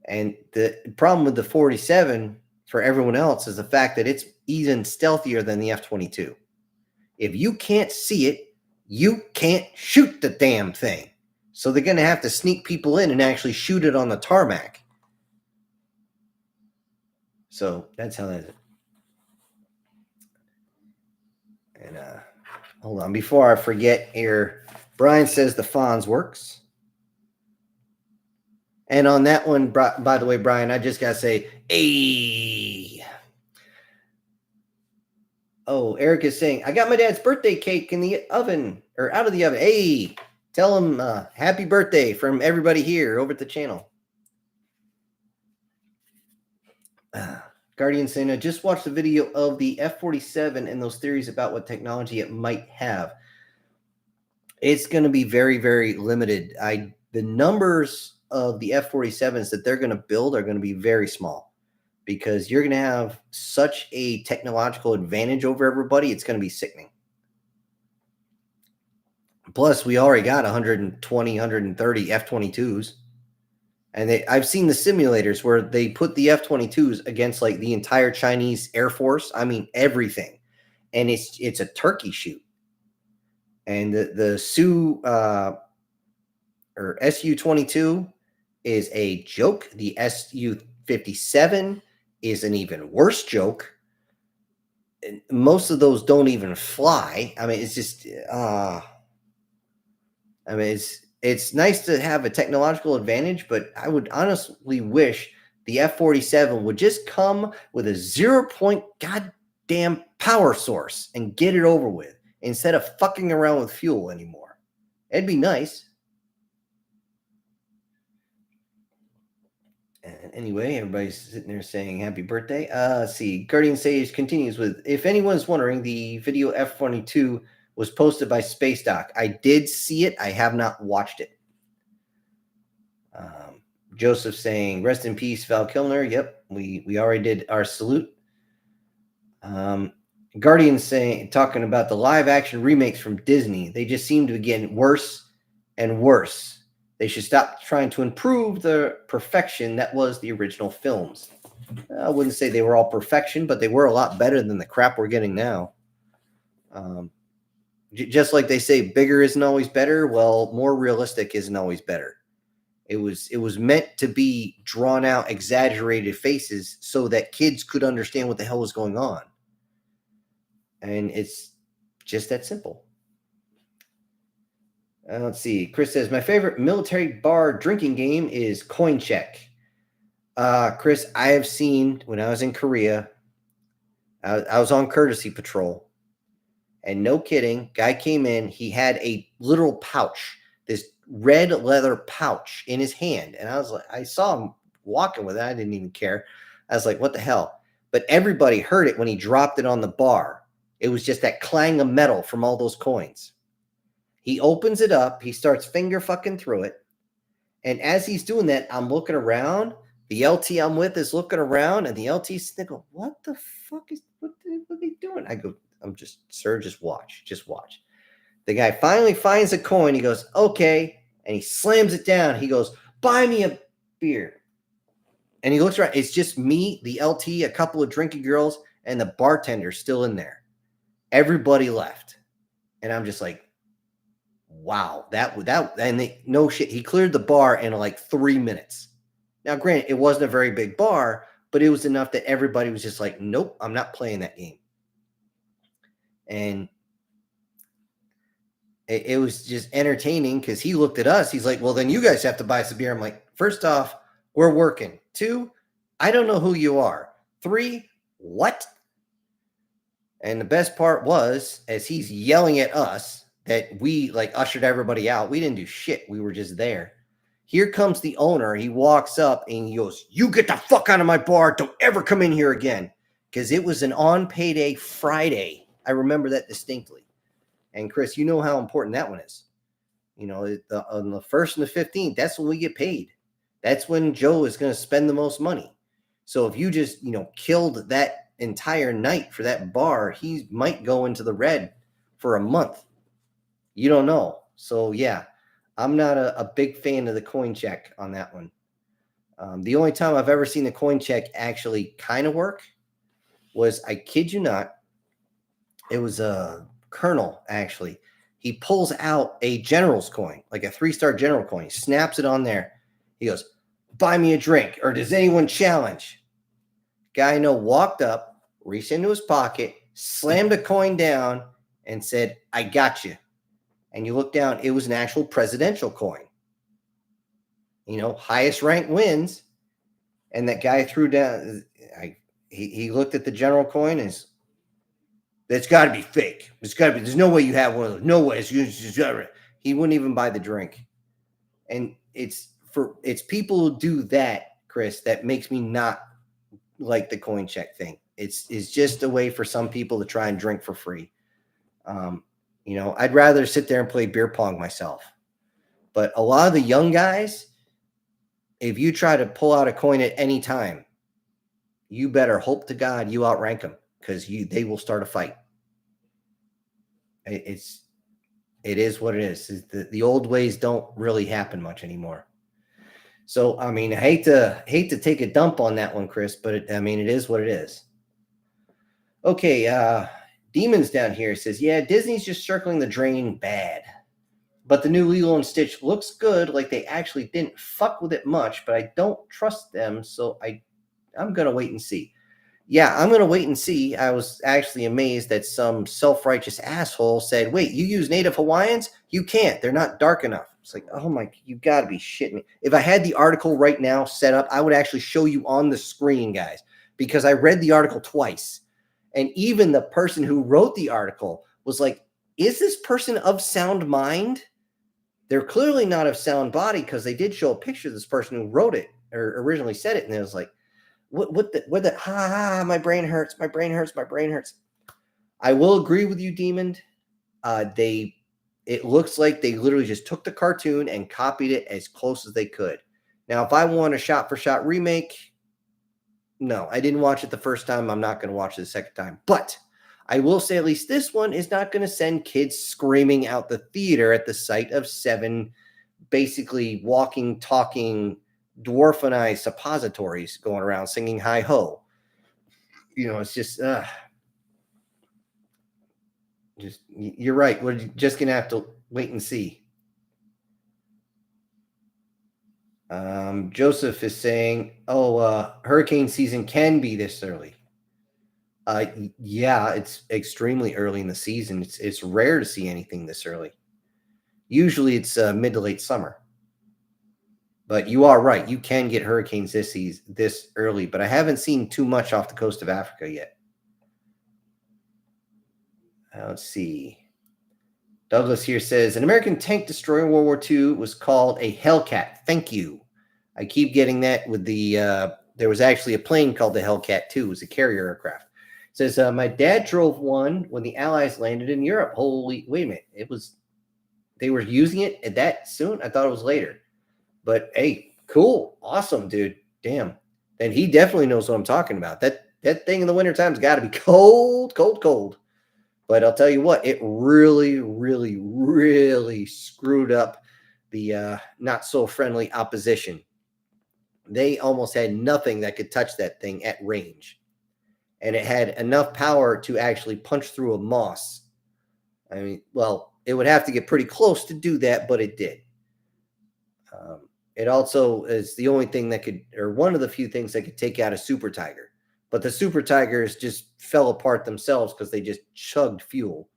And the problem with the 47 for everyone else is the fact that it's even stealthier than the F-22. If you can't see it, you can't shoot the damn thing. So they're going to have to sneak people in and actually shoot it on the tarmac. So that's how that is. And hold on, before I forget here, Brian says the Fonz works. And on that one, by the way, Brian, I just got to say, hey. Oh, Eric is saying, I got my dad's birthday cake in the oven, or out of the oven. Hey, tell him happy birthday from everybody here over at the channel. Guardian saying, I just watched the video of the F-47 and those theories about what technology it might have. It's going to be very, very limited. The numbers of the F-47s that they're going to build are going to be very small because you're going to have such a technological advantage over everybody. It's going to be sickening. Plus, we already got 120, 130 F-22s. And I've seen the simulators where they put the F-22s against like the entire Chinese Air Force. I mean, everything. And it's a turkey shoot. And the Su-22 is a joke. The Su-57 is an even worse joke. And most of those don't even fly. I mean, it's just, it's nice to have a technological advantage, but I would honestly wish the F-47 would just come with a 0-point goddamn power source and get it over with instead of fucking around with fuel anymore. It'd be nice. And anyway, everybody's sitting there saying happy birthday. Let's see. Guardian Sage continues with, if anyone's wondering, the video F-22 was posted by Space Doc. I did see it. I have not watched it. Joseph saying, rest in peace, Val Kilmer. Yep, we already did our salute. Guardian saying, talking about the live action remakes from Disney. They just seem to be getting worse and worse. They should stop trying to improve the perfection that was the original films. I wouldn't say they were all perfection, but they were a lot better than the crap we're getting now. Just like they say, bigger isn't always better. Well, more realistic isn't always better. It was meant to be drawn out, exaggerated faces so that kids could understand what the hell was going on. And it's just that simple. Let's see. Chris says, my favorite military bar drinking game is coin check. Chris, I have seen when I was in Korea, I was on courtesy patrol. And no kidding, guy came in, he had a literal pouch, this red leather pouch in his hand. And I was like, I saw him walking with it. I didn't even care. I was like, what the hell? But everybody heard it when he dropped it on the bar. It was just that clang of metal from all those coins. He opens it up. He starts finger fucking through it. And as he's doing that, I'm looking around. The LT I'm with is looking around. And the LT's thinking, what the fuck what are they doing? I go, sir, just watch. Just watch. The guy finally finds a coin. He goes, okay. And he slams it down. He goes, buy me a beer. And he looks around. It's just me, the LT, a couple of drinking girls, and the bartender still in there. Everybody left. And I'm just like, wow. No shit. He cleared the bar in like 3 minutes. Now, granted, it wasn't a very big bar, but it was enough that everybody was just like, nope, I'm not playing that game. And it was just entertaining because he looked at us. He's like, well, then you guys have to buy some beer. I'm like, first off, we're working. 2, I don't know who you are. 3, what? And the best part was, as he's yelling at us that we like ushered everybody out, we didn't do shit. We were just there. Here comes the owner. He walks up and he goes, you get the fuck out of my bar. Don't ever come in here again. Because it was an on payday Friday. I remember that distinctly. And Chris, you know how important that one is. You know, on the 1st and the 15th, that's when we get paid. That's when Joe is going to spend the most money. So if you just, killed that entire night for that bar, he might go into the red for a month. You don't know. So yeah, I'm not a big fan of the coin check on that one. The only time I've ever seen the coin check actually kind of work was, I kid you not, it was a colonel, actually. He pulls out a general's coin, like a 3-star general coin. He snaps it on there. He goes, buy me a drink, or does anyone challenge? Guy I know walked up, reached into his pocket, slammed a coin down, and said, I got you. And you look down, it was an actual presidential coin. Highest rank wins. And that guy threw down, he looked at the general coin and that's got to be fake. It's got to be. There's no way you have one of those. No way. He wouldn't even buy the drink. And it's people who do that, Chris, that makes me not like the coin check thing. It's just a way for some people to try and drink for free. I'd rather sit there and play beer pong myself. But a lot of the young guys, if you try to pull out a coin at any time, you better hope to God you outrank them, because they will start a fight. It is what it is. The old ways don't really happen much anymore. So, I mean, I hate to take a dump on that one, Chris, but it is what it is. Okay, Demons down here says, yeah, Disney's just circling the drain bad. But the new Lilo and Stitch looks good, like they actually didn't fuck with it much, but I don't trust them, so I'm going to wait and see. Yeah, I'm going to wait and see. I was actually amazed that some self-righteous asshole said, wait, you use Native Hawaiians? You can't. They're not dark enough. It's like, oh my, you got to be shitting me. If I had the article right now set up, I would actually show you on the screen, guys, because I read the article twice. And even the person who wrote the article was like, is this person of sound mind? They're clearly not of sound body, because they did show a picture of this person who wrote it or originally said it. And it was like, my brain hurts. My brain hurts. I will agree with you, Demon. It looks like they literally just took the cartoon and copied it as close as they could. Now, if I want a shot for shot remake, no, I didn't watch it the first time. I'm not going to watch it the second time, but I will say at least this one is not going to send kids screaming out the theater at the sight of 7 basically walking, talking, dwarfenized suppositories going around singing hi ho. It's just you're right. We're just gonna have to wait and see. Joseph is saying, hurricane season can be this early. Yeah, it's extremely early in the season. It's rare to see anything this early. Usually it's mid to late summer. But you are right. You can get hurricanes this early, but I haven't seen too much off the coast of Africa yet. Let's see. Douglas here says, an American tank destroyer in World War II was called a Hellcat. Thank you. I keep getting that with there was actually a plane called the Hellcat too. It was a carrier aircraft. It says, my dad drove one when the Allies landed in Europe. Holy, wait a minute. They were using it at that soon? I thought it was later. But hey, cool. Awesome, dude. Damn. Then he definitely knows what I'm talking about. That thing in the wintertime's got to be cold, cold, cold. But I'll tell you what, it really, really, really screwed up the not so friendly opposition. They almost had nothing that could touch that thing at range. And it had enough power to actually punch through a moss. I mean, well, it would have to get pretty close to do that, but it did. It also is the only thing that could, or one of the few things that could take out a Super Tiger. But the Super Tigers just fell apart themselves because they just chugged fuel.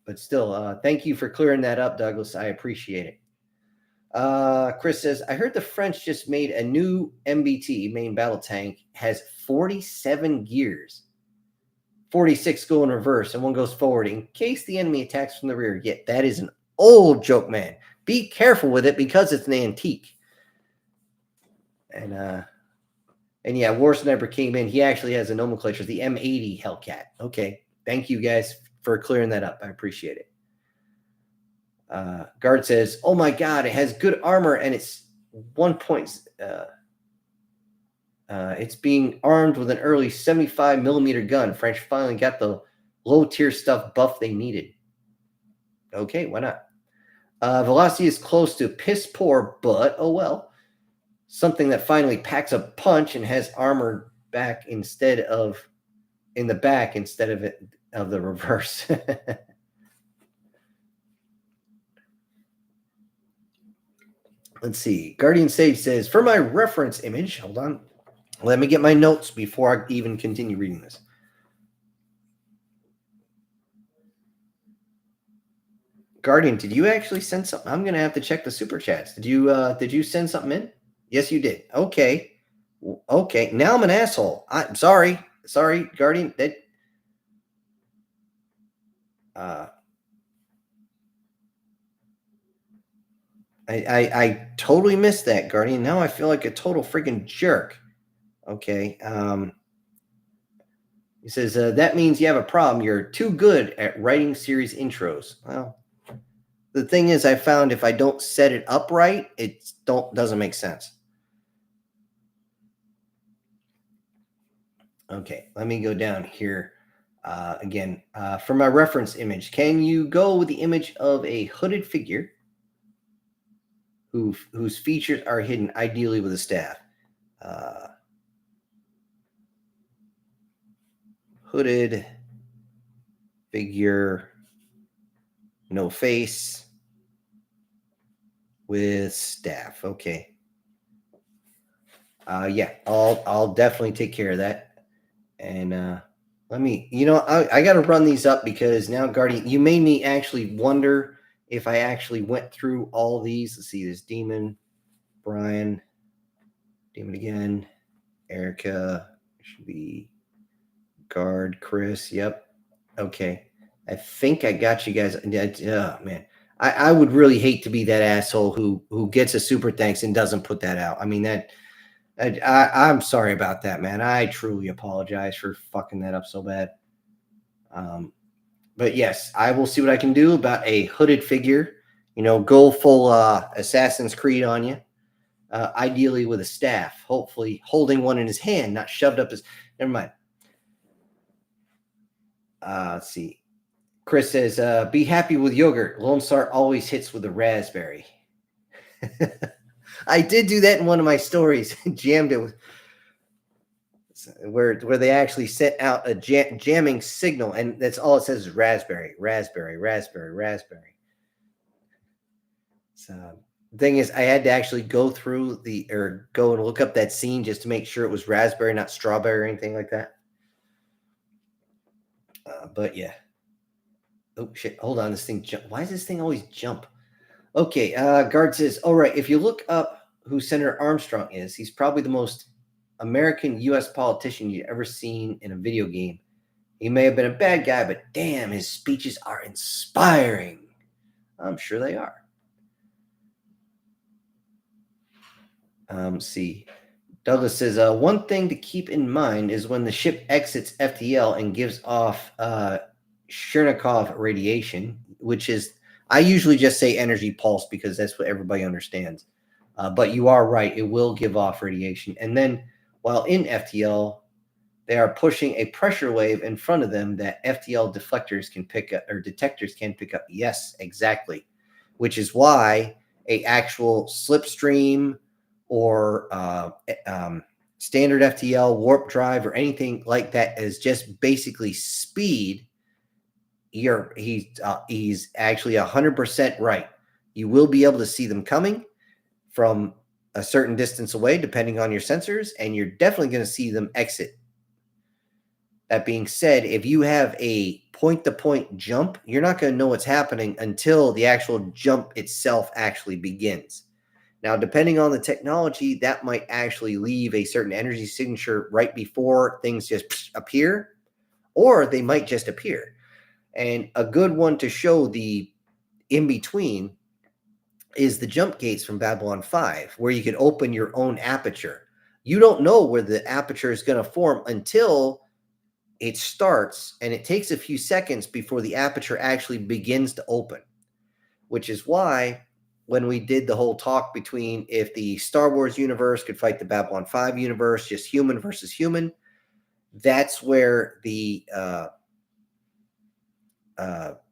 But still, thank you for clearing that up, Douglas. I appreciate it. Chris says, I heard the French just made a new MBT, main battle tank, has 47 gears. 46 go in reverse and 1 goes forward in case the enemy attacks from the rear. Yet that is an old joke, man. Be careful with it because it's an antique. And yeah, War Sniper came in. He actually has a nomenclature, the M80 Hellcat. Okay. Thank you guys for clearing that up. I appreciate it. Guard says, oh my God, it has good armor and it's 1 point. It's being armed with an early 75 millimeter gun. French finally got the low tier stuff buff they needed. Okay, why not? Velocity is close to piss poor, but oh well. something that finally packs a punch and has armor back instead of in the back instead of it of the reverse. Let's see. Guardian Sage says, for my reference image, hold on. Let me get my notes before I even continue reading this. Guardian, did you actually send something? I'm gonna have to check the super chats. Did you send something in? Yes, you did. Okay. Okay. Now I'm an asshole. I'm sorry. Sorry, Guardian. That I totally missed that, Guardian. Now I feel like a total freaking jerk. Okay. He says that means you have a problem. You're too good at writing series intros. Well, the thing is, I found if I don't set it up right, it doesn't make sense. Okay, let me go down here again. For my reference image, can you go with the image of a hooded figure whose features are hidden, ideally with a staff? Hooded figure, no face, with staff. Okay. Yeah, I'll definitely take care of that. And let me, I got to run these up because now, Guardian, you made me actually wonder if I actually went through all these. Let's see, there's Demon, Brian, Demon again, Erica, should be Guard, Chris. Yep. Okay. I think I got you guys. Oh, man. I would really hate to be that asshole who gets a super thanks and doesn't put that out. I mean, I'm sorry about that, man. I truly apologize for fucking that up so bad. But yes, I will see what I can do about a hooded figure. Go full Assassin's Creed on you. Ideally with a staff, hopefully holding one in his hand, not shoved up his. Never mind. Let's see. Chris says, "Be happy with yogurt. Lone Star always hits with a raspberry." I did do that in one of my stories. Jammed it with where they actually sent out a jamming signal, and that's all it says is raspberry, raspberry, raspberry, raspberry. So the thing is, I had to actually go and look up that scene just to make sure it was raspberry, not strawberry or anything like that. But yeah. Oh shit! Hold on, this thing jump. Why does this thing always jump? Okay, Guard says, all right, if you look up who Senator Armstrong is, he's probably the most American U.S. politician you've ever seen in a video game. He may have been a bad guy, but damn, his speeches are inspiring. I'm sure they are. See. Douglas says, one thing to keep in mind is when the ship exits FTL and gives off Chernikov radiation, which is, I usually just say energy pulse because that's what everybody understands. But you are right, it will give off radiation. And then while in FTL, they are pushing a pressure wave in front of them that FTL deflectors can pick up, or detectors can pick up. Yes, exactly. Which is why a actual slipstream or standard FTL warp drive or anything like that is just basically speed. He's actually 100% right. You will be able to see them coming from a certain distance away, depending on your sensors, and you're definitely going to see them exit. That being said, if you have a point-to-point jump, you're not going to know what's happening until the actual jump itself actually begins. Now, depending on the technology, that might actually leave a certain energy signature right before things just appear, or they might just appear. And a good one to show the in-between is the jump gates from Babylon 5, where you can open your own aperture. You don't know where the aperture is going to form until it starts, and it takes a few seconds before the aperture actually begins to open, which is why when we did the whole talk between if the Star Wars universe could fight the Babylon 5 universe, just human versus human, that's where the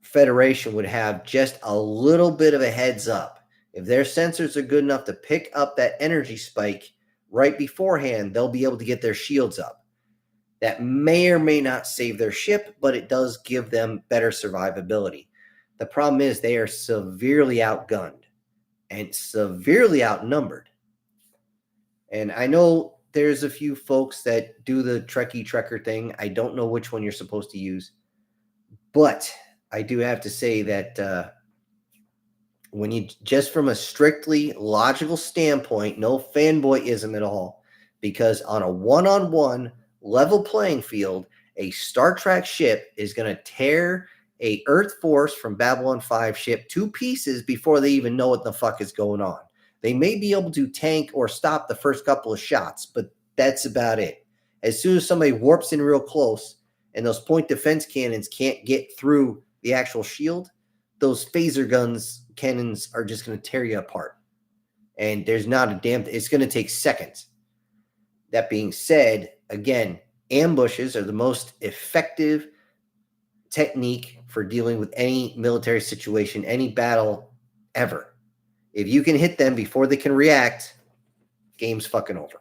Federation would have just a little bit of a heads up. If their sensors are good enough to pick up that energy spike right beforehand, they'll be able to get their shields up. That may or may not save their ship, but it does give them better survivability. The problem is they are severely outgunned and severely outnumbered. And I know there's a few folks that do the Trekkie Trekker thing. I don't know which one you're supposed to use, but I do have to say that when you just from a strictly logical standpoint, no fanboyism at all, because on a one-on-one level playing field, a Star Trek ship is going to tear a Earth Force from Babylon 5 ship to pieces before they even know what the fuck is going on. They may be able to tank or stop the first couple of shots, but that's about it. As soon as somebody warps in real close and those point defense cannons can't get through the actual shield, those phaser cannons are just going to tear you apart. And there's not a damn, it's going to take seconds. That being said, again, ambushes are the most effective technique for dealing with any military situation, any battle ever. If you can hit them before they can react, game's fucking over.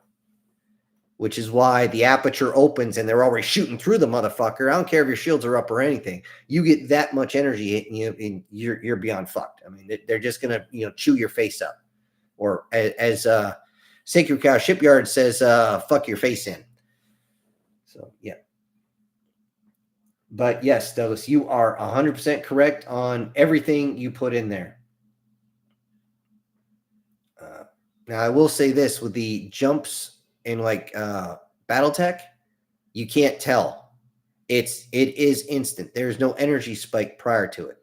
Which is why the aperture opens and they're already shooting through the motherfucker. I don't care if your shields are up or anything. You get that much energy hitting you, and you're beyond fucked. I mean, they're just gonna chew your face up, or as Sacred Cow Shipyard says, "Fuck your face in." So yeah. But yes, Douglas, you are 100% correct on everything you put in there. Now I will say this with the jumps in like BattleTech, you can't tell. It is instant. There's no energy spike prior to it,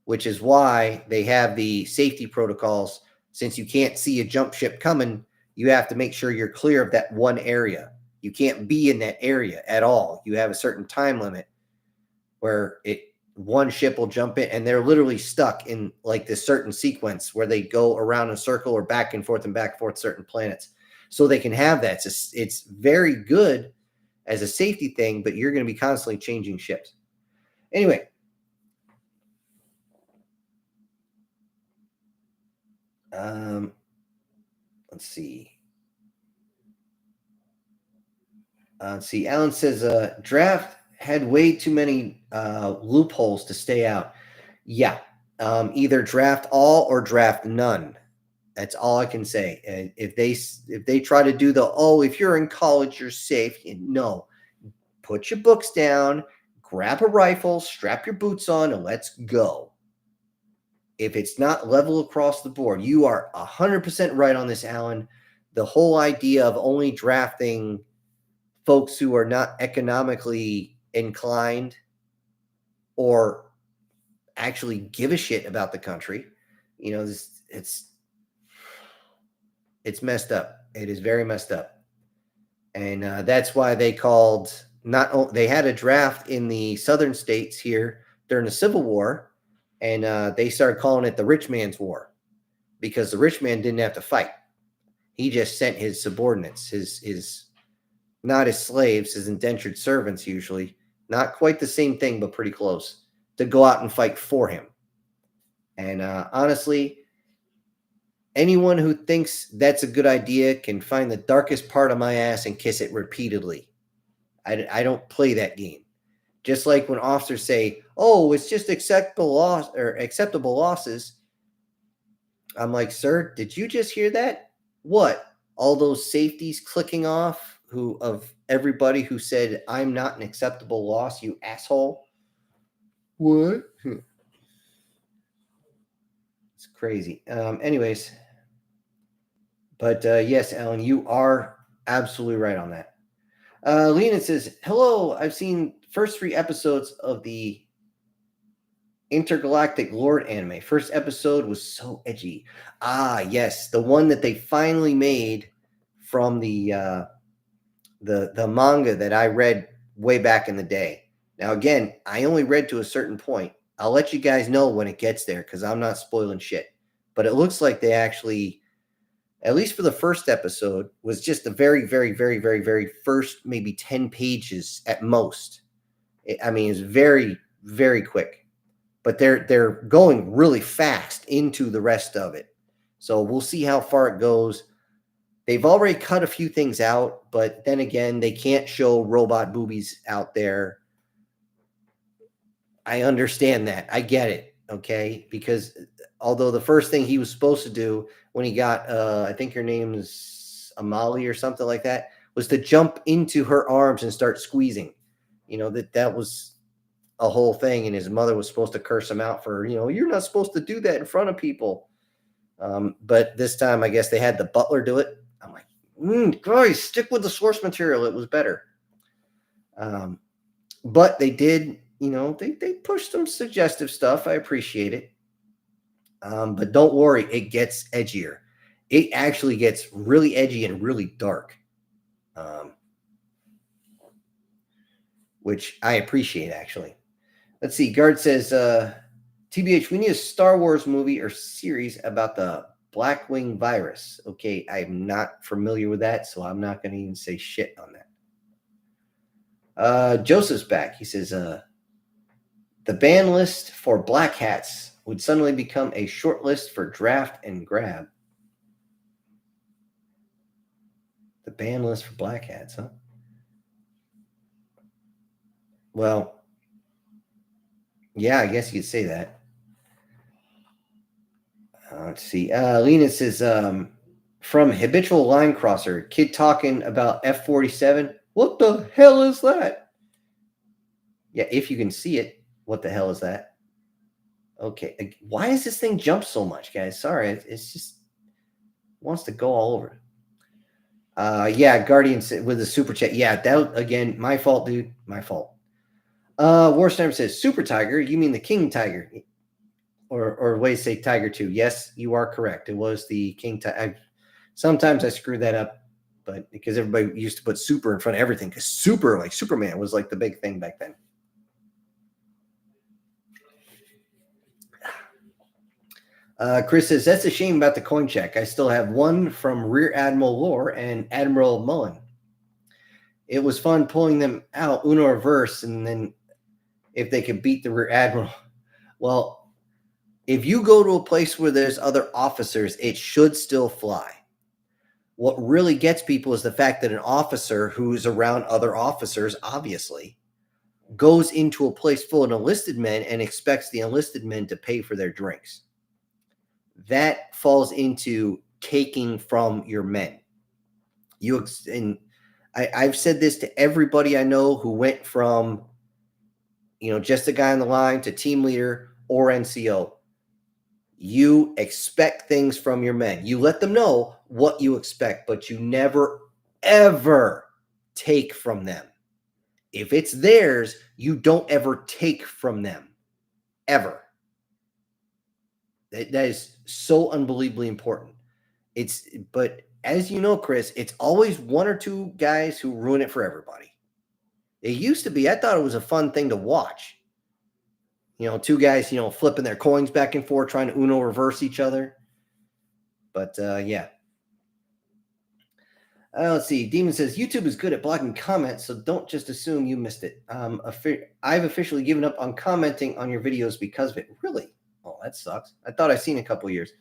which is why they have the safety protocols. Since you can't see a jump ship coming, you have to make sure you're clear of that one area. You can't be in that area at all. You have a certain time limit where one ship will jump in, and they're literally stuck in like this certain sequence where they go around in a circle or back and forth certain planets. So they can have that. It's very good as a safety thing, but you're going to be constantly changing ships. Anyway. Let's see. Alan says draft had way too many loopholes to stay out. Yeah. Either draft all or draft none. That's all I can say. And if they try to do if you're in college, you're safe. No, put your books down, grab a rifle, strap your boots on, and let's go. If it's not level across the board, you are 100% right on this, Alan. The whole idea of only drafting folks who are not economically inclined or actually give a shit about the country, it's messed up. It is very messed up. And that's why they had a draft in the southern states here during the Civil War, and they started calling it the rich man's war because the rich man didn't have to fight. He just sent his subordinates, his not his slaves, his indentured servants, usually not quite the same thing, but pretty close, to go out and fight for him. And honestly, anyone who thinks that's a good idea can find the darkest part of my ass and kiss it repeatedly. I don't play that game. Just like when officers say, "Oh, it's just acceptable losses." I'm like, "Sir, did you just hear that? What? All those safeties clicking off of everybody who said I'm not an acceptable loss, you asshole." What? It's crazy. Anyways, but yes, Alan, you are absolutely right on that. Lena says, "Hello, I've seen first 3 episodes of the Intergalactic Lord anime. First episode was so edgy." Ah, yes, the one that they finally made from the manga that I read way back in the day. Now, again, I only read to a certain point. I'll let you guys know when it gets there because I'm not spoiling shit. But it looks like they actually, at least for the first episode, was just the very, very, very, very, very first maybe 10 pages at most. It's very, very quick. But they're going really fast into the rest of it. So we'll see how far it goes. They've already cut a few things out, but then again, they can't show robot boobies out there. I understand that. I get it. Okay. Because although the first thing he was supposed to do when he got, I think her name is Amali or something like that, was to jump into her arms and start squeezing. That was a whole thing. And his mother was supposed to curse him out for, you're not supposed to do that in front of people. But this time, I guess they had the butler do it. I'm like, guys, stick with the source material. It was better. But they did, they pushed some suggestive stuff. I appreciate it. But don't worry, it gets edgier. It actually gets really edgy and really dark, which I appreciate, actually. Let's see. Guard says, TBH, we need a Star Wars movie or series about the Blackwing virus. Okay, I'm not familiar with that, so I'm not going to even say shit on that. Joseph's back. He says, the ban list for black hats would suddenly become a short list for draft and grab. The ban list for black hats, huh? Well, yeah, I guess you could say that. Let's see. Lena says, from habitual line crosser, kid talking about F-47. What the hell is that? Yeah, if you can see it, what the hell is that? Okay, why does this thing jump so much, guys? Sorry, it's just wants to go all over. Yeah, Guardian with the super chat. Yeah, that again, my fault, dude. My fault. War Sniper says, Super Tiger, you mean the King Tiger? Or way to say Tiger 2. Yes, you are correct. It was the King Tiger. Sometimes I screw that up, but because everybody used to put super in front of everything, because super, like Superman, was like the big thing back then. Chris says, that's a shame about the coin check. I still have one from Rear Admiral Lore and Admiral Mullen. It was fun pulling them out Uno reverse, and then if they could beat the Rear Admiral. Well, if you go to a place where there's other officers, it should still fly. What really gets people is the fact that an officer who's around other officers, obviously, goes into a place full of enlisted men and expects the enlisted men to pay for their drinks. That falls into taking from your men. I've said this to everybody I know who went from, just a guy on the line to team leader or NCO. You expect things from your men. You let them know what you expect, but you never, ever take from them. If it's theirs, you don't ever take from them. Ever. That is so unbelievably important. But as you know, Chris, it's always one or two guys who ruin it for everybody. It used to be, I thought it was a fun thing to watch. Two guys, flipping their coins back and forth, trying to Uno reverse each other. But yeah. Let's see. Demon says, YouTube is good at blocking comments, so don't just assume you missed it. I've officially given up on commenting on your videos because of it. Really? Oh, that sucks. I thought I'd seen a couple years.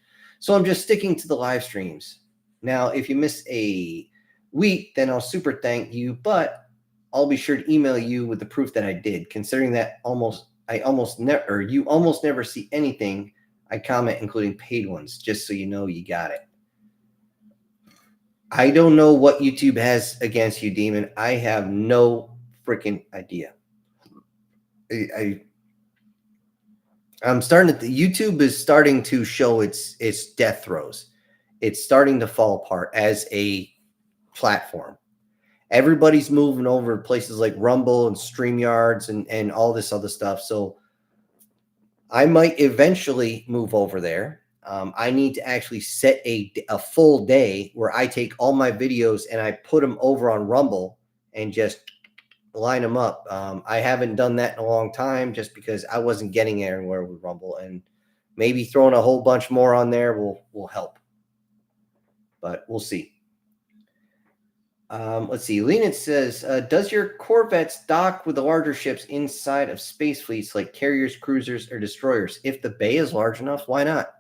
So I'm just sticking to the live streams. Now, if you miss a week, then I'll super thank you, but I'll be sure to email you with the proof that I did, considering that you almost never see anything I comment, including paid ones, just so you know you got it. I don't know what YouTube has against you, Demon. I have no freaking idea. YouTube is starting to show its death throes. It's starting to fall apart as a platform. Everybody's moving over to places like Rumble and StreamYards and all this other stuff. So I might eventually move over there. I need to actually set a full day where I take all my videos and I put them over on Rumble and just line them up. I haven't done that in a long time just because I wasn't getting anywhere with Rumble, and maybe throwing a whole bunch more on there will help. But we'll see. Let's see. Lenin says, does your Corvettes dock with the larger ships inside of space fleets like carriers, cruisers, or destroyers? If the bay is large enough, why not?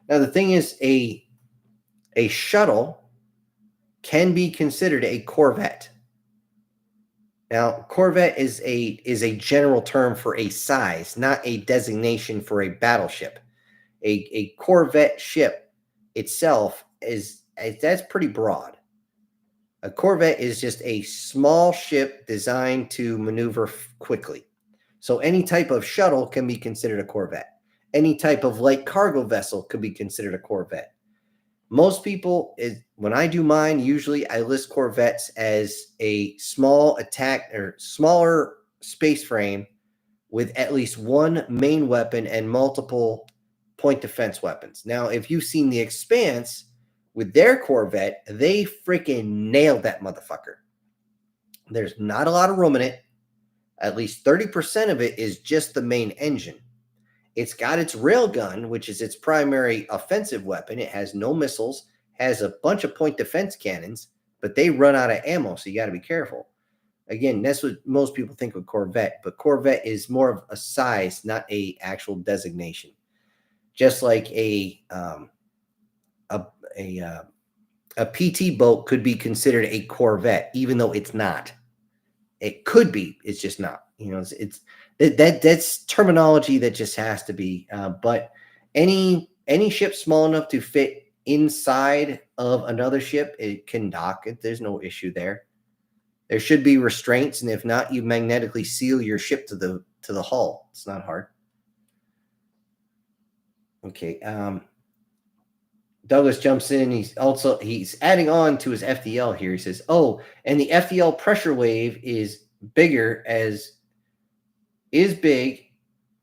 Now, the thing is, a shuttle can be considered a corvette. Now, corvette is a general term for a size, not a designation for a battleship. A corvette ship itself that's pretty broad. A corvette is just a small ship designed to maneuver quickly. So any type of shuttle can be considered a corvette. Any type of light cargo vessel could be considered a corvette. Most people, when I do mine, usually I list corvettes as a small attack or smaller space frame with at least one main weapon and multiple point defense weapons. Now, if you've seen The Expanse with their corvette, they freaking nailed that motherfucker. There's not a lot of room in it. At least 30% of it is just the main engine. It's got its railgun, which is its primary offensive weapon. It has no missiles, has a bunch of point defense cannons, but they run out of ammo, so you got to be careful. Again, that's what most people think of Corvette, but Corvette is more of a size, not a actual designation. Just like a PT boat could be considered a Corvette, even though it's not. It could be, it's just not. You know, that's terminology that just has to be. But any ship small enough to fit inside of another ship, it can dock it. There's no issue there. There should be restraints, and if not, you magnetically seal your ship to the hull. It's not hard. Okay. Douglas jumps in. He's adding on to his FDL here. He says, "Oh, and the FDL pressure wave is bigger as big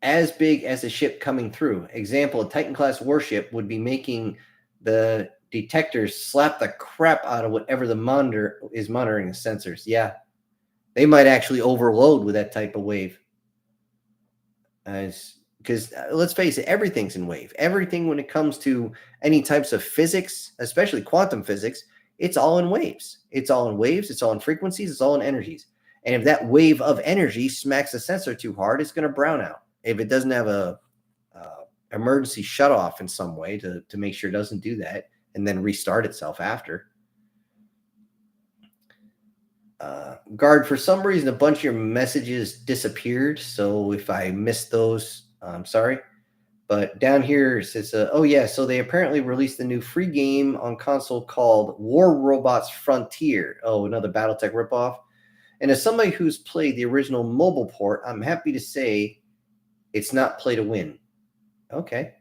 as a ship coming through. Example: a Titan class warship would be making the detectors slap the crap out of whatever the monitor is monitoring the sensors. Yeah, they might actually overload with that type of wave. Because let's face it, everything's in wave. Everything when it comes to any types of physics, especially quantum physics, it's all in waves. It's all in waves. It's all in frequencies. It's all in energies. And if that wave of energy smacks the sensor too hard, it's going to brown out. If it doesn't have a emergency shut off in some way to make sure it doesn't do that and then restart itself after. Guard, for some reason, a bunch of your messages disappeared. So if I missed those, I'm sorry. But down here it says, oh yeah, so they apparently released a new free game on console called War Robots Frontier. Oh, another BattleTech ripoff. And as somebody who's played the original mobile port, I'm happy to say it's not play to win. Okay.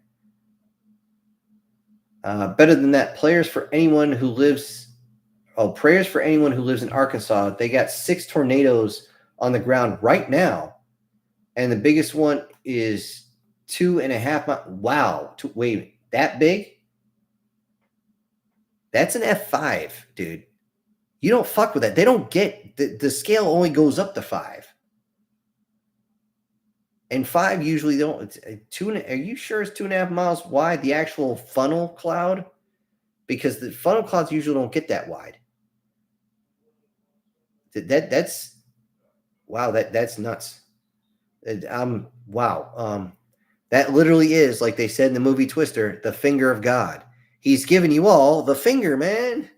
Better than that, prayers for anyone who lives in Arkansas. They got 6 tornadoes on the ground right now. And the biggest one is 2.5 miles. Wow. Wait, that big? That's an F5, dude. You don't fuck with that. They don't get the scale only goes up to 5. And 5 usually don't. It's are you sure it's 2.5 miles wide? The actual funnel cloud, because the funnel clouds usually don't get that wide. That's wow. That's nuts. Wow. That literally is, like they said in the movie Twister, the finger of God. He's giving you all the finger, man.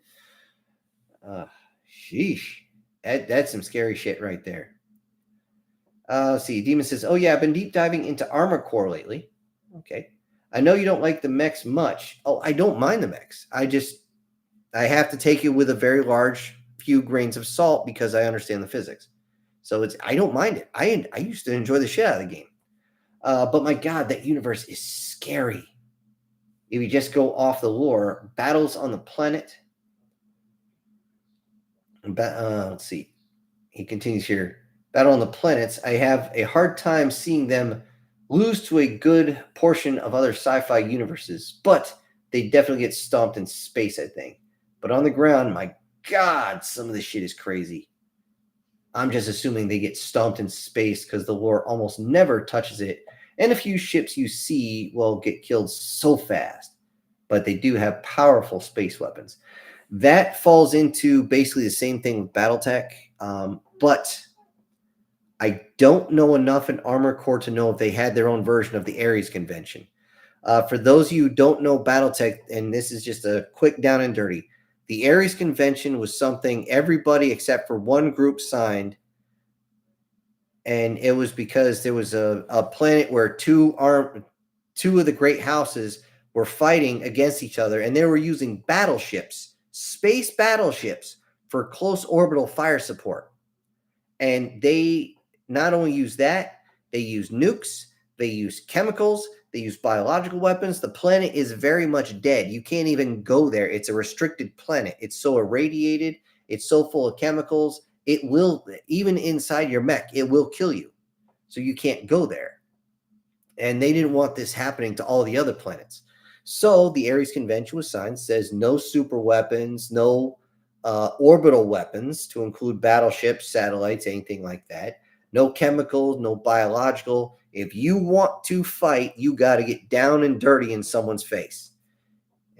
Sheesh. That's some scary shit right there. Let's see. Demon says, oh yeah, I've been deep diving into Armor Core lately. Okay. I know you don't like the mechs much. Oh, I don't mind the mechs. I have to take it with a very large few grains of salt because I understand the physics. So I don't mind it. I used to enjoy the shit out of the game. But my God, that universe is scary. If you just go off the lore, battles on the planet. Let's see. He continues here. Battle on the planets. I have a hard time seeing them lose to a good portion of other sci-fi universes, but they definitely get stomped in space, I think. But on the ground, my God, some of this shit is crazy. I'm just assuming they get stomped in space because the lore almost never touches it. And a few ships you see will get killed so fast. But they do have powerful space weapons. That falls into basically the same thing with BattleTech. But I don't know enough in Armor Core to know if they had their own version of the Ares Convention. For those of you who don't know BattleTech, and this is just a quick down and dirty, the Ares Convention was something everybody except for one group signed, and it was because there was a planet where two of the great houses were fighting against each other, and they were using battleships, space battleships, for close orbital fire support. And they not only use that, they use nukes, they use chemicals, they use biological weapons. The planet is very much dead. You can't even go there. It's a restricted planet. It's so irradiated. It's so full of chemicals. It will, even inside your mech, it will kill you. So you can't go there. And they didn't want this happening to all the other planets. So the Ares Convention was signed, says no super weapons, no orbital weapons, to include battleships, satellites, anything like that. No chemicals, no biological. If you want to fight, you got to get down and dirty in someone's face.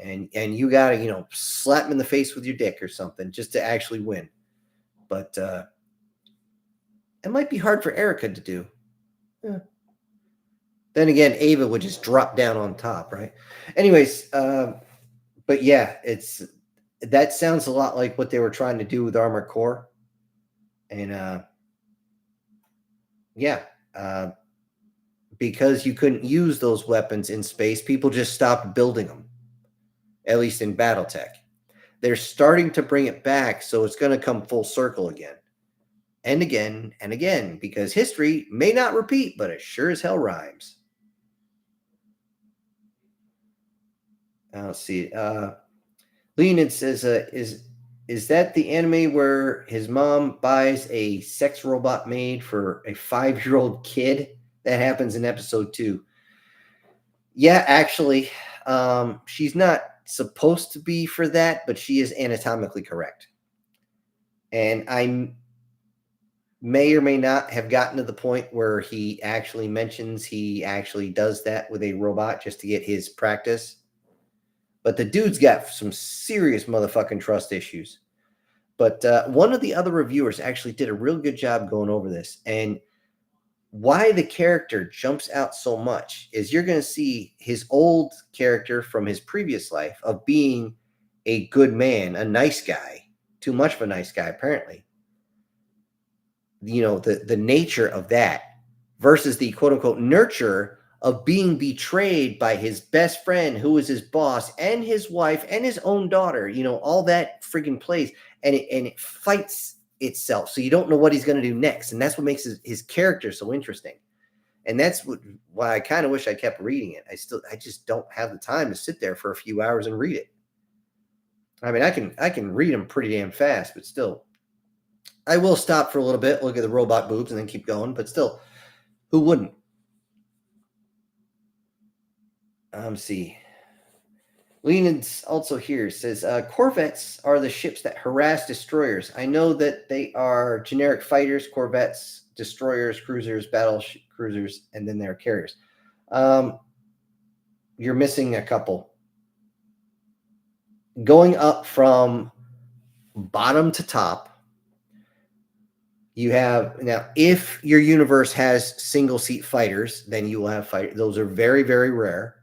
And you got to, slap them in the face with your dick or something just to actually win. But it might be hard for Erica to do. Yeah. Then again, Ava would just drop down on top, right? Anyways, but yeah, that sounds a lot like what they were trying to do with Armored Core. And because you couldn't use those weapons in space, people just stopped building them, at least in BattleTech. They're starting to bring it back, so it's going to come full circle again. And again, and again, because history may not repeat, but it sure as hell rhymes. Let's see. Leonid says, is that the anime where his mom buys a sex robot maid for a 5-year-old kid? That happens in episode 2. Yeah, actually, she's not supposed to be for that, but she is anatomically correct. And I may or may not have gotten to the point where he actually mentions he actually does that with a robot just to get his practice. But the dude's got some serious motherfucking trust issues. But one of the other reviewers actually did a real good job going over this. And why the character jumps out so much is you're going to see his old character from his previous life of being a good man, a nice guy, too much of a nice guy, apparently. The nature of that versus the quote unquote nurture of being betrayed by his best friend, who is his boss, and his wife and his own daughter. All that friggin' plays, and it fights itself. So you don't know what he's going to do next. And that's what makes his character so interesting. And that's why I kind of wish I kept reading it. I just don't have the time to sit there for a few hours and read it. I mean, I can read them pretty damn fast, but still, I will stop for a little bit, look at the robot boobs, and then keep going. But still, who wouldn't? See. Lenin's also here says corvettes are the ships that harass destroyers. I know that they are generic fighters, corvettes, destroyers, cruisers, battle cruisers, and then there are carriers. You're missing a couple. Going up from bottom to top, you have now. If your universe has single seat fighters, then you will have fighters. Those are very, very rare.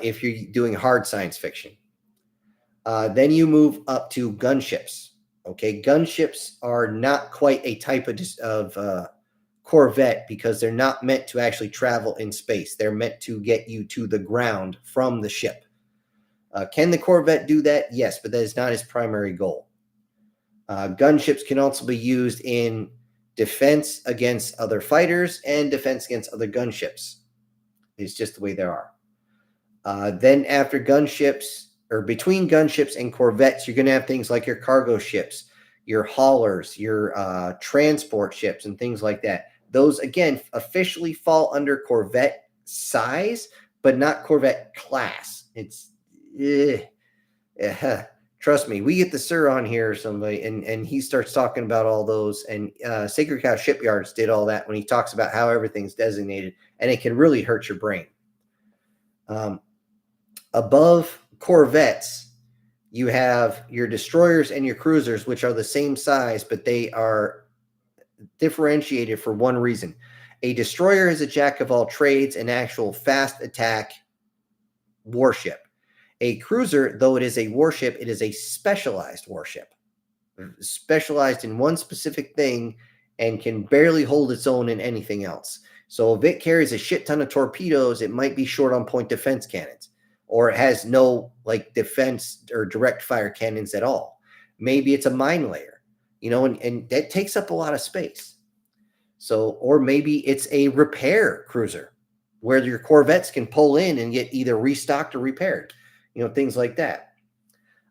If you're doing hard science fiction. Then you move up to gunships. Okay, gunships are not quite a type of corvette because they're not meant to actually travel in space. They're meant to get you to the ground from the ship. Can the corvette do that? Yes, but that is not its primary goal. Gunships can also be used in defense against other fighters and defense against other gunships. It's just the way they are. Then after gunships, or between gunships and corvettes, you're going to have things like your cargo ships, your haulers, your transport ships, and things like that. Those, again, officially fall under corvette size, but not corvette class. It's, trust me, we get the sir on here or somebody, and he starts talking about all those. And Sacred Cow Shipyards did all that when he talks about how everything's designated, and it can really hurt your brain. Above corvettes, you have your destroyers and your cruisers, which are the same size, but they are differentiated for one reason. A destroyer is a jack of all trades, an actual fast attack warship. A cruiser, though it is a warship, it is a specialized warship, specialized in one specific thing and can barely hold its own in anything else. So if it carries a shit ton of torpedoes, it might be short on point defense cannons, or it has no like defense or direct fire cannons at all. Maybe it's a mine layer, and that takes up a lot of space. So, or maybe it's a repair cruiser where your corvettes can pull in and get either restocked or repaired, things like that.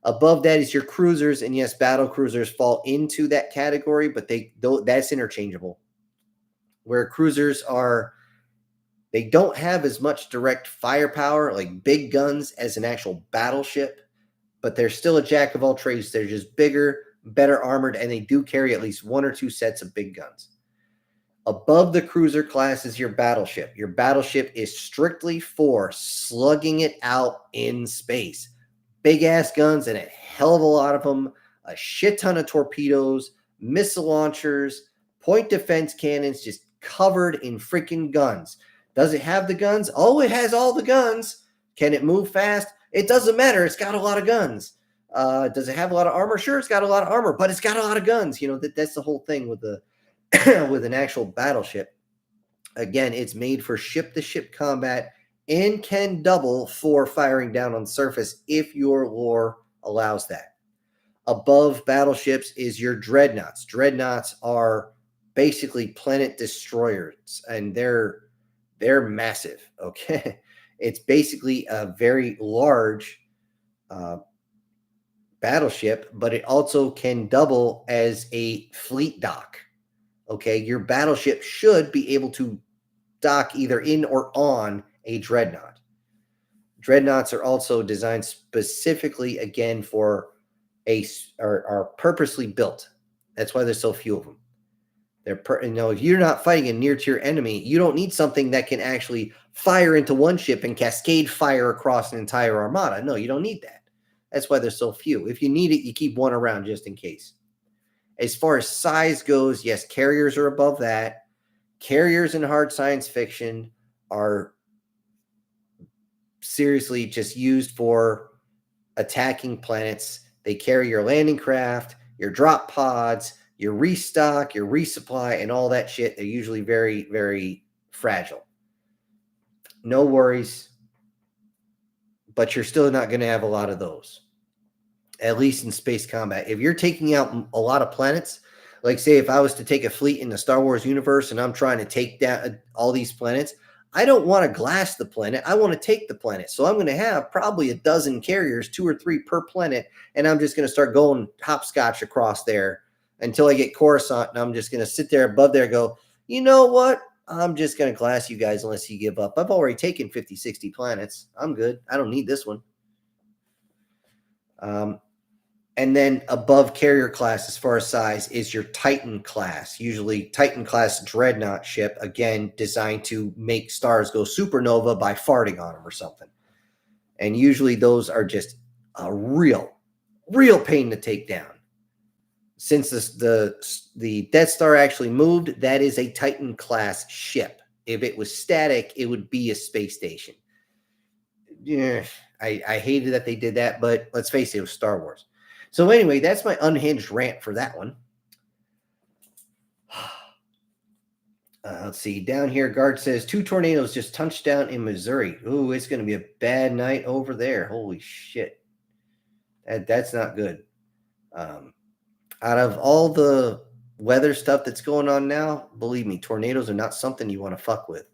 Above that is your cruisers, and yes, battle cruisers fall into that category, but that's interchangeable. Where cruisers they don't have as much direct firepower, like big guns, as an actual battleship, but they're still a jack of all trades. They're just bigger, better armored, and they do carry at least one or two sets of big guns. Above the cruiser class is your battleship. Your battleship is strictly for slugging it out in space. Big ass guns and a hell of a lot of them, a shit ton of torpedoes, missile launchers, point defense cannons, just covered in freaking guns. Does it have the guns? Oh, it has all the guns. Can it move fast? It doesn't matter. It's got a lot of guns. Does it have a lot of armor? Sure, it's got a lot of armor, but it's got a lot of guns. That's the whole thing with the with an actual battleship. Again, it's made for ship-to-ship combat and can double for firing down on the surface if your lore allows that. Above battleships is your dreadnoughts. Dreadnoughts are basically planet destroyers, and they're massive. Okay, it's basically a very large battleship, but it also can double as a fleet dock. Okay, your battleship should be able to dock either in or on a dreadnought. Dreadnoughts are also designed specifically, again, for are purposely built. That's why there's so few of them. If you're not fighting a near-tier enemy, you don't need something that can actually fire into one ship and cascade fire across an entire armada. No, you don't need that. That's why there's so few. If you need it, you keep one around just in case. As far as size goes, yes, carriers are above that. Carriers in hard science fiction are seriously just used for attacking planets. They carry your landing craft, your drop pods, your restock, your resupply, and all that shit. They're usually very, very fragile. No worries, but you're still not going to have a lot of those, at least in space combat. If you're taking out a lot of planets, like say if I was to take a fleet in the Star Wars universe and I'm trying to take down all these planets, I don't want to glass the planet. I want to take the planet. So I'm going to have probably a dozen carriers, 2 or 3 per planet, and I'm just going to start going hopscotch across there until I get Coruscant, and I'm just going to sit there above there and go, you know what? I'm just going to glass you guys unless you give up. I've already taken 50, 60 planets. I'm good. I don't need this one. And then above carrier class, as far as size, is your Titan class. Usually Titan class dreadnought ship, again, designed to make stars go supernova by farting on them or something. And usually those are just a real pain to take down. Since the Death Star actually moved, that is a Titan class ship. If it was static, it would be a space station. Yeah, I hated that they did that, but let's face it was Star Wars. So anyway, that's my unhinged rant for that one. Let's see. Down here, Guard says 2 tornadoes just touched down in Missouri. Ooh, it's going to be a bad night over there. Holy shit. That's not good. Out of all the weather stuff that's going on now, believe me, tornadoes are not something you want to fuck with.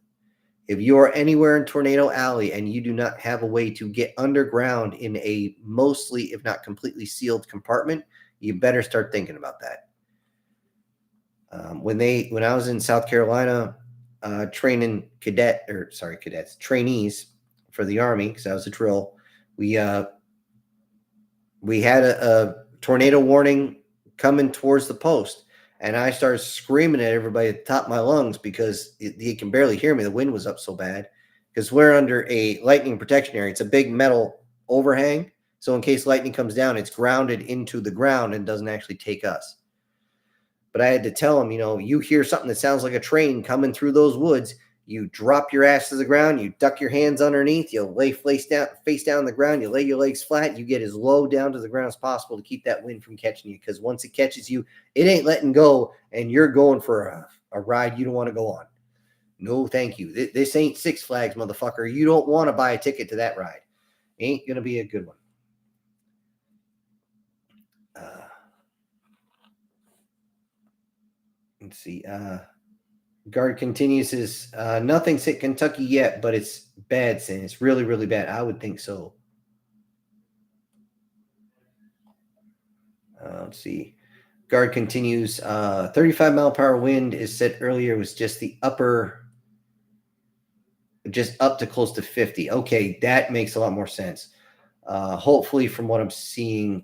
If you are anywhere in Tornado Alley and you do not have a way to get underground in a mostly, if not completely sealed compartment, you better start thinking about that. When I was in South Carolina training trainees for the Army, because that was a drill, we had a tornado warning coming towards the post. And I started screaming at everybody at the top of my lungs because you can barely hear me. The wind was up so bad because we're under a lightning protection area. It's a big metal overhang. So in case lightning comes down, it's grounded into the ground and doesn't actually take us. But I had to tell them, you hear something that sounds like a train coming through those woods, You drop your ass to the ground. You duck your hands underneath. You lay face down on the ground. You lay your legs flat. You get as low down to the ground as possible to keep that wind from catching you. Because once it catches you, it ain't letting go, and you're going for a ride you don't want to go on. No, thank you. This ain't Six Flags, motherfucker. You don't want to buy a ticket to that ride. Ain't gonna be a good one. Let's see. Guard continues his nothing's hit Kentucky yet, but it's bad, Sin. It's really, really bad. I would think so. Let's see. Guard continues. 35 mile per hour wind is said earlier was just the upper, just up to close to 50. Okay, that makes a lot more sense. Hopefully, from what I'm seeing,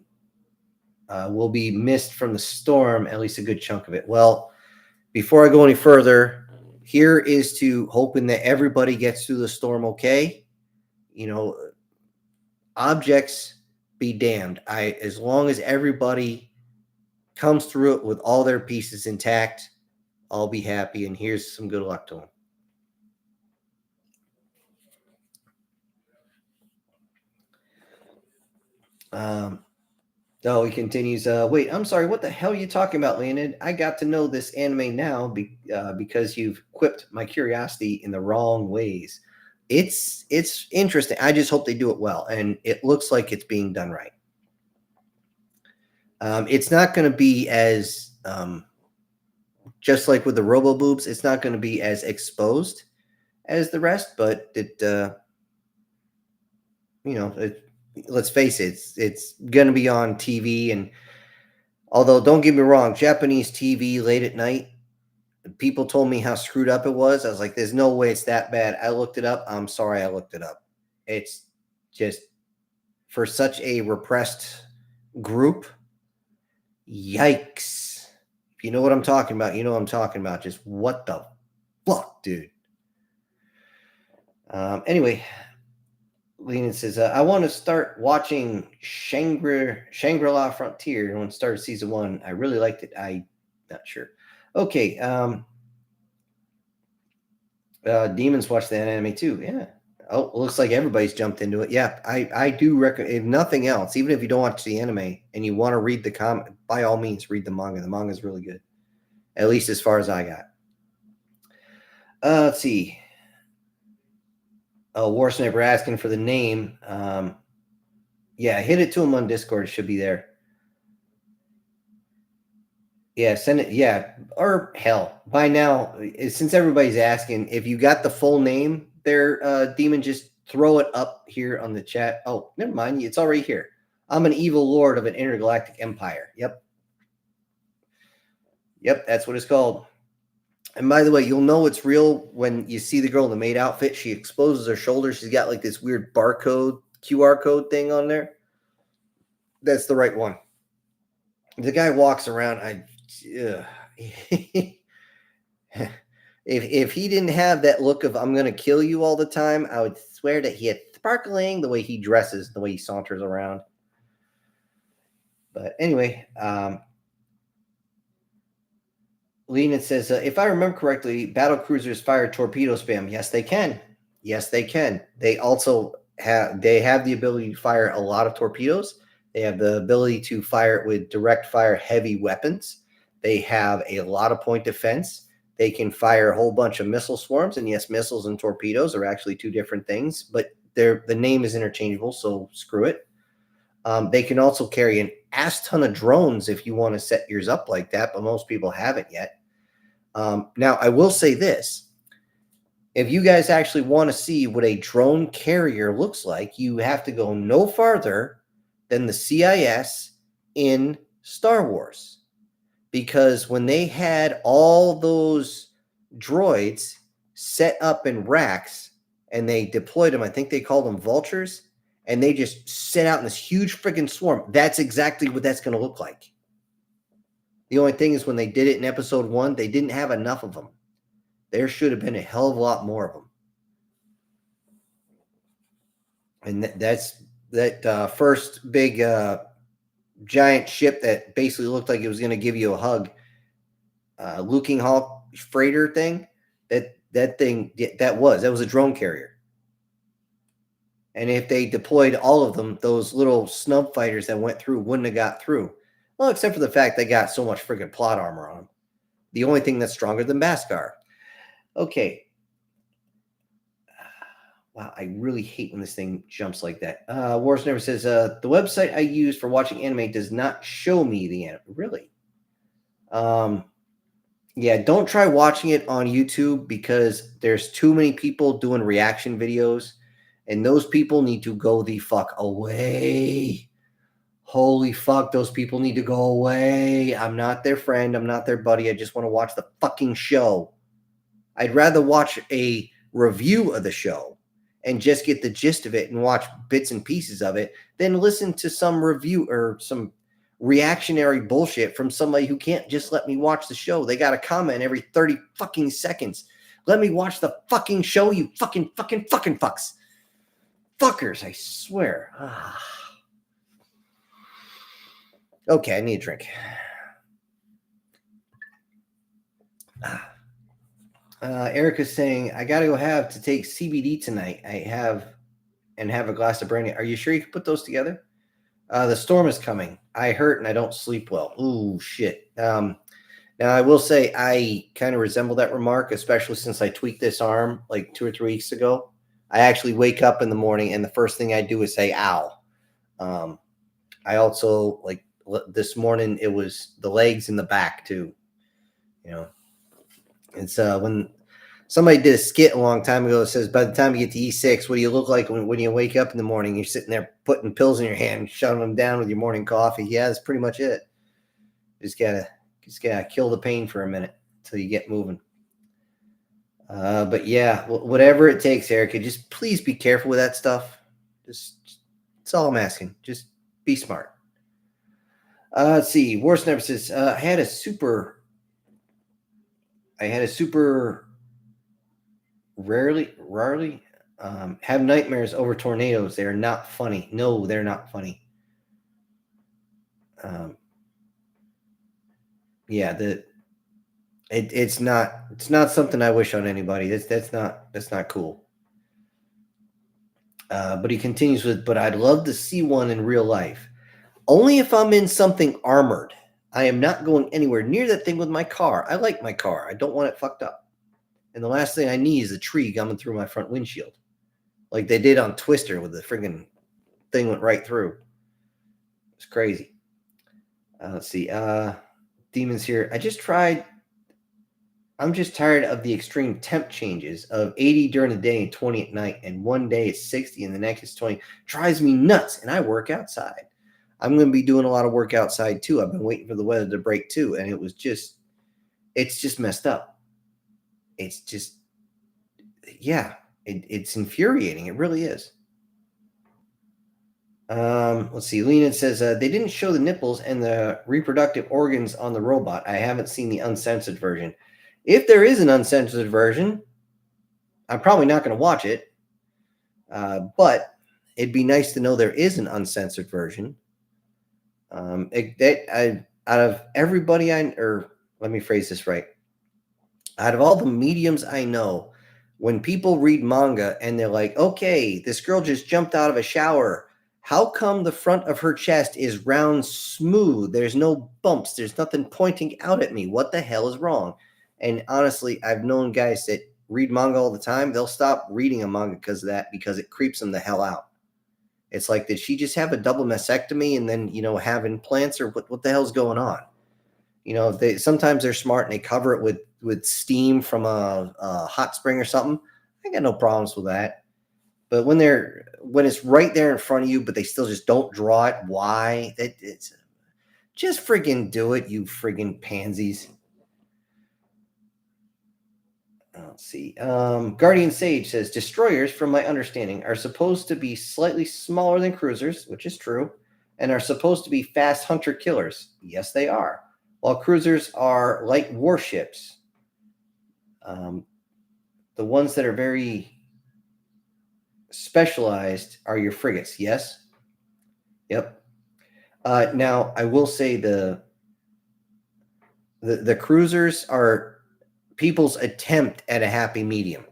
will be missed from the storm, at least a good chunk of it. Well, before I go any further, here is to hoping that everybody gets through the storm okay. You know, objects be damned. As long as everybody comes through it with all their pieces intact, I'll be happy. And here's some good luck to them. Oh, he continues. Wait, I'm sorry. What the hell are you talking about, Leonid? I got to know this anime now because you've quipped my curiosity in the wrong ways. It's interesting. I just hope they do it well, and it looks like it's being done right. It's not going to be as just like with the Robo Boobs. It's not going to be as exposed as the rest, but let's face it, it's going to be on TV. And although, don't get me wrong, Japanese TV late at night, people told me how screwed up it was. I was like, there's no way it's that bad. I looked it up. I'm sorry I looked it up. It's just, for such a repressed group, yikes. If you know what I'm talking about, you know what I'm talking about. Just what the fuck, dude. Anyway, Lenin says, I want to start watching Shangri-La Frontier when it started season 1. I really liked it. I'm not sure. Okay. Demons watch that anime too. Yeah. Oh, looks like everybody's jumped into it. Yeah, I do recommend, if nothing else, even if you don't watch the anime and you want to read the comic, by all means, read the manga. The manga is really good, at least as far as I got. Let's see. Oh, War Sniper asking for the name. Yeah, hit it to him on Discord. It should be there. Yeah, send it. Yeah, or hell, by now, since everybody's asking, if you got the full name there, Demon, just throw it up here on the chat. Oh, never mind. It's already here. I'm an evil lord of an intergalactic empire. Yep. Yep, that's what it's called. And by the way, you'll know it's real when you see the girl in the maid outfit. She exposes her shoulder. She's got like this weird barcode, QR code thing on there. That's the right one. The guy walks around. If he didn't have that look of I'm gonna kill you all the time, I would swear that he had sparkling the way he dresses, the way he saunters around. But anyway, Lenin says, if I remember correctly, battle cruisers fire torpedo spam. Yes, they can. Yes, they can. They also have the ability to fire a lot of torpedoes. They have the ability to fire it with direct fire heavy weapons. They have a lot of point defense. They can fire a whole bunch of missile swarms. And yes, missiles and torpedoes are actually two different things, but the name is interchangeable, so screw it. They can also carry an ass ton of drones if you want to set yours up like that, but most people haven't yet. Now, I will say this. If you guys actually want to see what a drone carrier looks like, you have to go no farther than the CIS in Star Wars. Because when they had all those droids set up in racks and they deployed them, I think they called them vultures, and they just set out in this huge freaking swarm. That's exactly what that's going to look like. The only thing is when they did it in episode 1, they didn't have enough of them. There should have been a hell of a lot more of them. And that's that first big giant ship that basically looked like it was going to give you a hug. Looking Hawk freighter thing, that that was a drone carrier. And if they deployed all of them, those little snub fighters that went through wouldn't have got through. Well, except for the fact they got so much friggin' plot armor on them. The only thing that's stronger than Beskar. Okay. Wow, I really hate when this thing jumps like that. Wars Never says, the website I use for watching anime does not show me the anime. Really? Yeah, don't try watching it on YouTube because there's too many people doing reaction videos, and those people need to go the fuck away. Holy fuck, those people need to go away. I'm not their friend. I'm not their buddy. I just want to watch the fucking show. I'd rather watch a review of the show and just get the gist of it and watch bits and pieces of it than listen to some review or some reactionary bullshit from somebody who can't just let me watch the show. They got to comment every 30 fucking seconds. Let me watch the fucking show, you fucking fucks. Fuckers, I swear. Okay, I need a drink. Erica's saying, I got to go have to take CBD tonight. I have a glass of brandy. Are you sure you can put those together? The storm is coming. I hurt and I don't sleep well. Ooh, shit. Now, I will say I kind of resemble that remark, especially since I tweaked this arm like 2 or 3 weeks ago. I actually wake up in the morning and the first thing I do is say, ow. I also, like this morning, it was the legs and the back too. You know, it's when somebody did a skit a long time ago that says, by the time you get to E6, what do you look like when you wake up in the morning? You're sitting there putting pills in your hand, shoving them down with your morning coffee. Yeah, that's pretty much it. Just gotta kill the pain for a minute until you get moving. But yeah, whatever it takes, Erica, just please be careful with that stuff. That's all I'm asking. Just be smart. Let's see. Worst Never says, I had a super rarely have nightmares over tornadoes. They are not funny. No, they're not funny. Yeah, it's not something I wish on anybody. That's not cool. But he continues with, but I'd love to see one in real life. Only if I'm in something armored. I am not going anywhere near that thing with my car. I like my car. I don't want it fucked up. And the last thing I need is a tree coming through my front windshield. Like they did on Twister with the friggin' thing went right through. It's crazy. Let's see. Demons here. I'm just tired of the extreme temp changes of 80 during the day and 20 at night. And one day it's 60 and the next is 20. Drives me nuts. And I work outside. I'm going to be doing a lot of work outside too. I've been waiting for the weather to break too. And it's just messed up. It's just, yeah, it's infuriating. It really is. Let's see. Lena says they didn't show the nipples and the reproductive organs on the robot. I haven't seen the uncensored version. If there is an uncensored version, I'm probably not going to watch it. But it'd be nice to know there is an uncensored version. Out of everybody let me phrase this right. Out of all the mediums I know, when people read manga and they're like, okay, this girl just jumped out of a shower. How come the front of her chest is round smooth? There's no bumps. There's nothing pointing out at me. What the hell is wrong? And honestly, I've known guys that read manga all the time. They'll stop reading a manga because of that, because it creeps them the hell out. It's like, did she just have a double mastectomy and then, have implants, or what the hell's going on? Sometimes they're smart and they cover it with steam from a hot spring or something. I got no problems with that. But when it's right there in front of you, but they still just don't draw it, why? It's just friggin' do it, you friggin' pansies. Let's see. Guardian Sage says, destroyers, from my understanding, are supposed to be slightly smaller than cruisers, which is true, and are supposed to be fast hunter-killers. Yes, they are. While cruisers are light warships. The ones that are very specialized are your frigates. Yes. Yep. Now I will say the cruisers are people's attempt at a happy medium.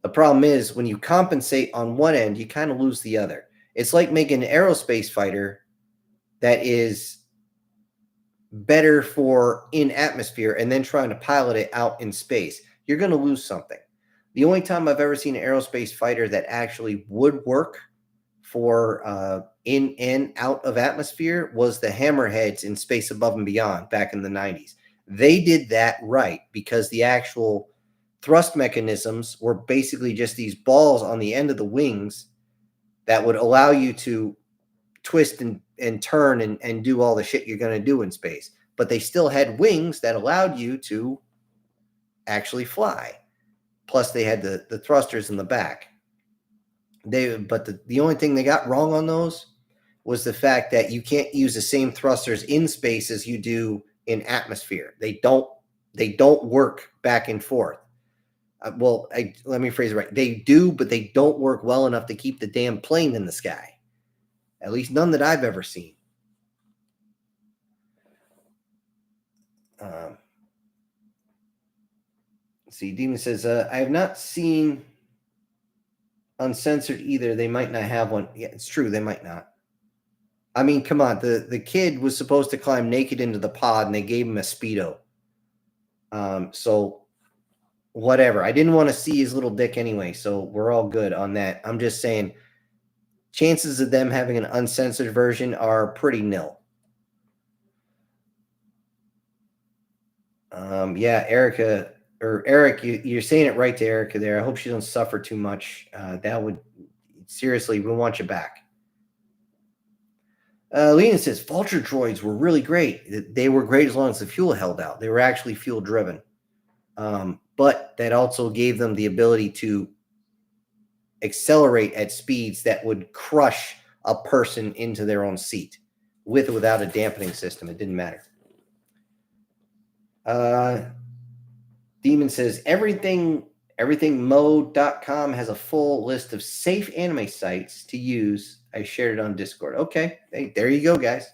The problem is when you compensate on one end, you kind of lose the other. It's like making an aerospace fighter that is better for in atmosphere and then trying to pilot it out in space. You're going to lose something. The only time I've ever seen an aerospace fighter that actually would work for in and out of atmosphere was the Hammerheads in Space Above and Beyond back in the 90s. They did that right because the actual thrust mechanisms were basically just these balls on the end of the wings that would allow you to twist and turn and do all the shit you're going to do in space. But they still had wings that allowed you to actually fly. Plus, they had the thrusters in the back. But the only thing they got wrong on those was the fact that you can't use the same thrusters in space as you do in atmosphere. They don't work back and forth. Let me phrase it right. They do, but they don't work well enough to keep the damn plane in the sky. At least none that I've ever seen. See, Demon says, I have not seen uncensored either. They might not have one. Yeah, it's true. They might not. I mean, come on. The kid was supposed to climb naked into the pod, and they gave him a Speedo. So whatever. I didn't want to see his little dick anyway, so we're all good on that. I'm just saying chances of them having an uncensored version are pretty nil. Yeah, Erica or Eric, you're saying it right to Erica there. I hope she don't suffer too much. That would seriously, we want you back. Lena says vulture droids were really great. They were great as long as the fuel held out. They were actually fuel driven. But that also gave them the ability to accelerate at speeds that would crush a person into their own seat with or without a dampening system. It didn't matter. Demon says everythingmode.com has a full list of safe anime sites to use. I shared it on Discord. Okay. Hey, there you go, guys.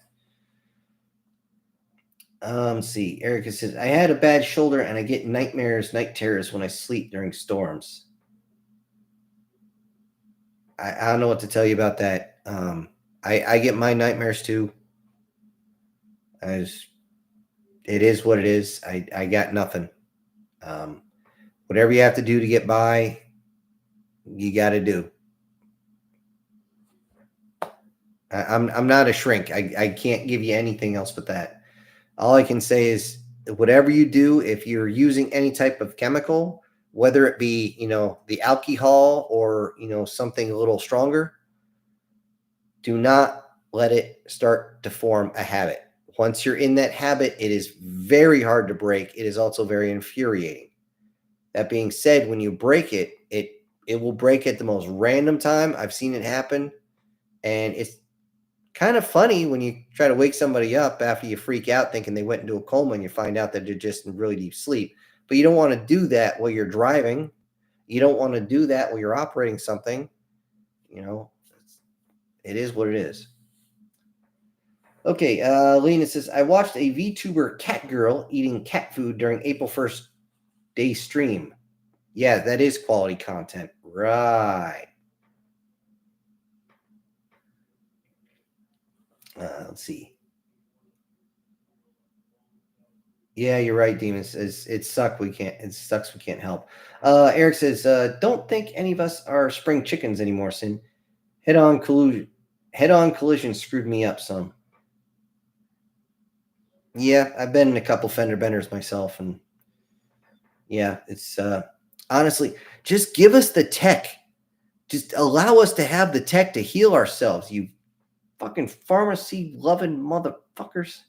Let's see. Erica says, I had a bad shoulder and I get night terrors when I sleep during storms. I don't know what to tell you about that. I get my nightmares too. It is what it is. I got nothing. Whatever you have to do to get by, you got to do. I'm not a shrink. I can't give you anything else but that. All I can say is whatever you do, if you're using any type of chemical, whether it be, the alcohol or, something a little stronger, do not let it start to form a habit. Once you're in that habit, it is very hard to break. It is also very infuriating. That being said, when you break it, it will break at the most random time. I've seen it happen. And it's kind of funny when you try to wake somebody up after you freak out thinking they went into a coma and you find out that they're just in really deep sleep. But you don't want to do that while you're driving. You don't want to do that while you're operating something. It is what it is. Okay, Lena says, I watched a VTuber cat girl eating cat food during April 1st day stream. Yeah, that is quality content. Right. Let's see. Yeah, you're right, Demons. It sucks. We can't help. Eric says, don't think any of us are spring chickens anymore, Sin. Head-on collision screwed me up some. Yeah, I've been in a couple fender benders myself, and yeah, it's honestly, just give us the tech. Just allow us to have the tech to heal ourselves, you fucking pharmacy-loving motherfuckers.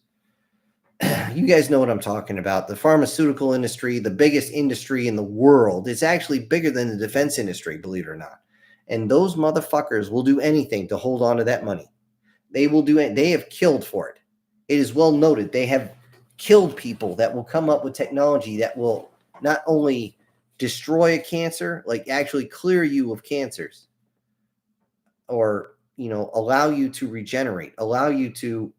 You guys know what I'm talking about. The pharmaceutical industry, the biggest industry in the world, is actually bigger than the defense industry, believe it or not. And those motherfuckers will do anything to hold on to that money. They will do it. They have killed for it. It is well noted. They have killed people that will come up with technology that will not only destroy a cancer, like actually clear you of cancers, or allow you to regenerate, allow you to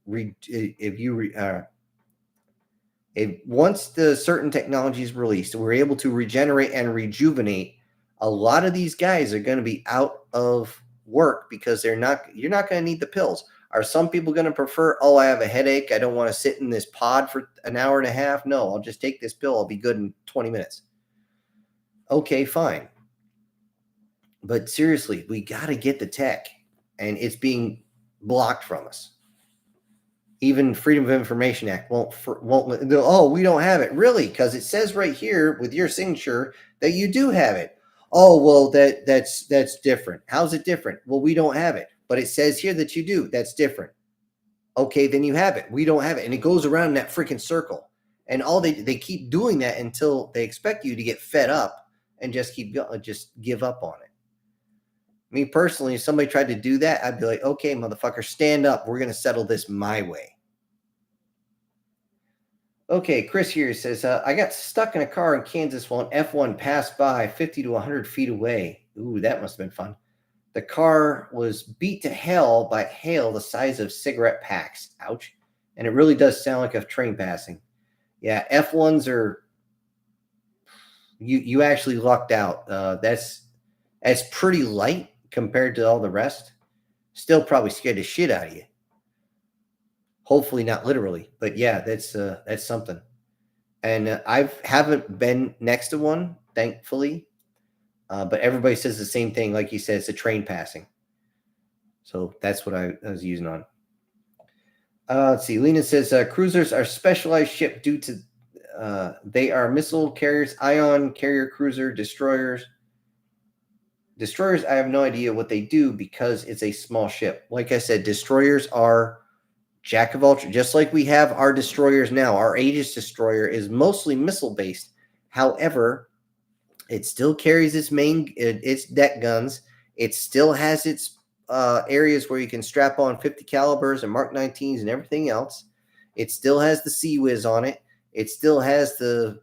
Once the certain technology is released, we're able to regenerate and rejuvenate. A lot of these guys are going to be out of work because you're not going to need the pills. Are some people going to prefer, oh, I have a headache, I don't want to sit in this pod for an hour and a half? No, I'll just take this pill, I'll be good in 20 minutes. Okay, fine. But seriously, we got to get the tech, and it's being blocked from us. Even Freedom of Information Act won't. Oh, we don't have it, really, because it says right here with your signature that you do have it. Oh, well, that's different. How's it different? Well, we don't have it, but it says here that you do. That's different. Okay, then you have it. We don't have it, and it goes around in that freaking circle. And all they keep doing that until they expect you to get fed up and just give up on it. Me personally, if somebody tried to do that, I'd be like, okay, motherfucker, stand up. We're going to settle this my way. Okay, Chris here says, I got stuck in a car in Kansas while an F1 passed by 50 to 100 feet away. Ooh, that must have been fun. The car was beat to hell by hail the size of cigarette packs. Ouch. And it really does sound like a train passing. Yeah, F1s are, you actually lucked out. That's pretty light compared to all the rest. Still probably scared the shit out of you. Hopefully not literally, but yeah, that's something. And I haven't been next to one, thankfully. But everybody says the same thing. Like you said, it's a train passing. So that's what I was using on. Let's see. Lena says cruisers are specialized ship due to they are missile carriers, ion carrier cruiser, destroyers. Destroyers, I have no idea what they do because it's a small ship. Like I said, destroyers are jack of all trades. Just like we have our destroyers now. Our Aegis destroyer is mostly missile based. However, it still carries its deck guns. It still has its areas where you can strap on 50 calibers and Mark 19s and everything else. It still has the Sea-Wiz on it. It still has the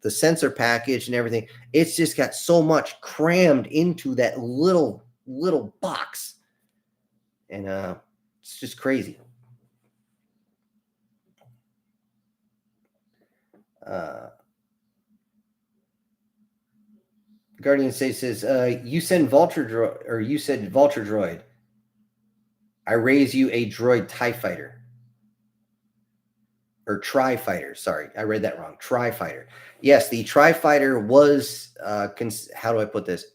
sensor package and everything. It's just got so much crammed into that little box, and it's just crazy. Guardian says, you send Vulture Droid, or you said Vulture Droid. I raise you a droid TIE fighter. Or Tri-Fighter, sorry. I read that wrong. Tri-Fighter. Yes, the Tri-Fighter was, how do I put this?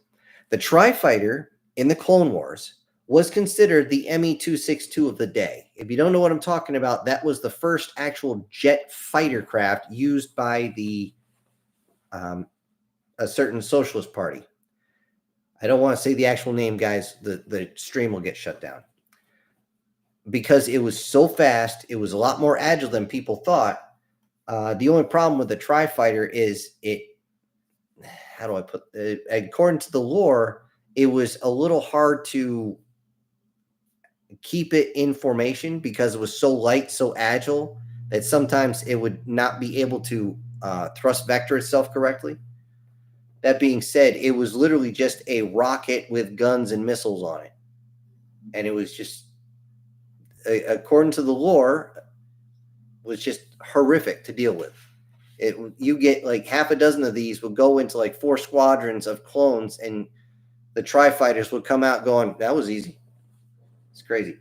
The Tri-Fighter in the Clone Wars was considered the ME-262 of the day. If you don't know what I'm talking about, that was the first actual jet fighter craft used by a certain socialist party. I don't want to say the actual name, guys. The stream will get shut down. Because it was so fast, it was a lot more agile than people thought. The only problem with the Tri-Fighter is how do I put it? According to the lore, it was a little hard to keep it in formation because it was so light, so agile, that sometimes it would not be able to thrust vector itself correctly. That being said, it was literally just a rocket with guns and missiles on it. And it was just, according to the lore, was just horrific to deal with. You get like half a dozen of these would go into like 4 squadrons of clones, and the Tri-Fighters would come out going, that was easy. It's crazy.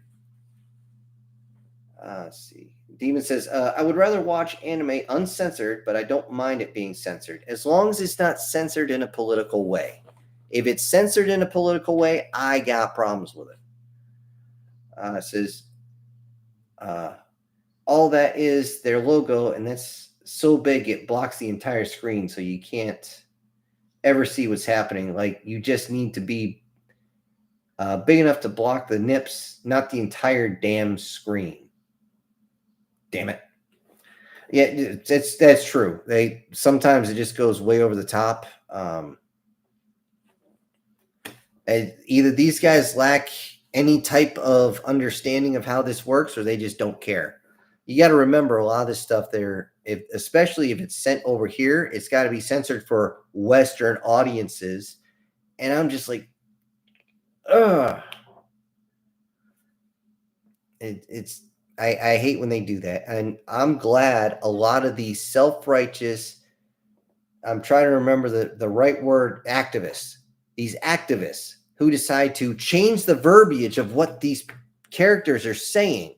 Let's see. Demon says, I would rather watch anime uncensored, but I don't mind it being censored, as long as it's not censored in a political way. If it's censored in a political way, I got problems with it. It says, all that is their logo, and that's so big it blocks the entire screen, so you can't ever see what's happening. Like, you just need to be big enough to block the nips, not the entire damn screen. Damn it. Yeah, that's true. Sometimes it just goes way over the top. Either these guys lack any type of understanding of how this works, or they just don't care. You got to remember, a lot of this stuff there, especially if it's sent over here, it's got to be censored for Western audiences. And I'm just like, ugh. I hate when they do that. And I'm glad a lot of these self-righteous, I'm trying to remember the right word, activists, these activists who decide to change the verbiage of what these characters are saying.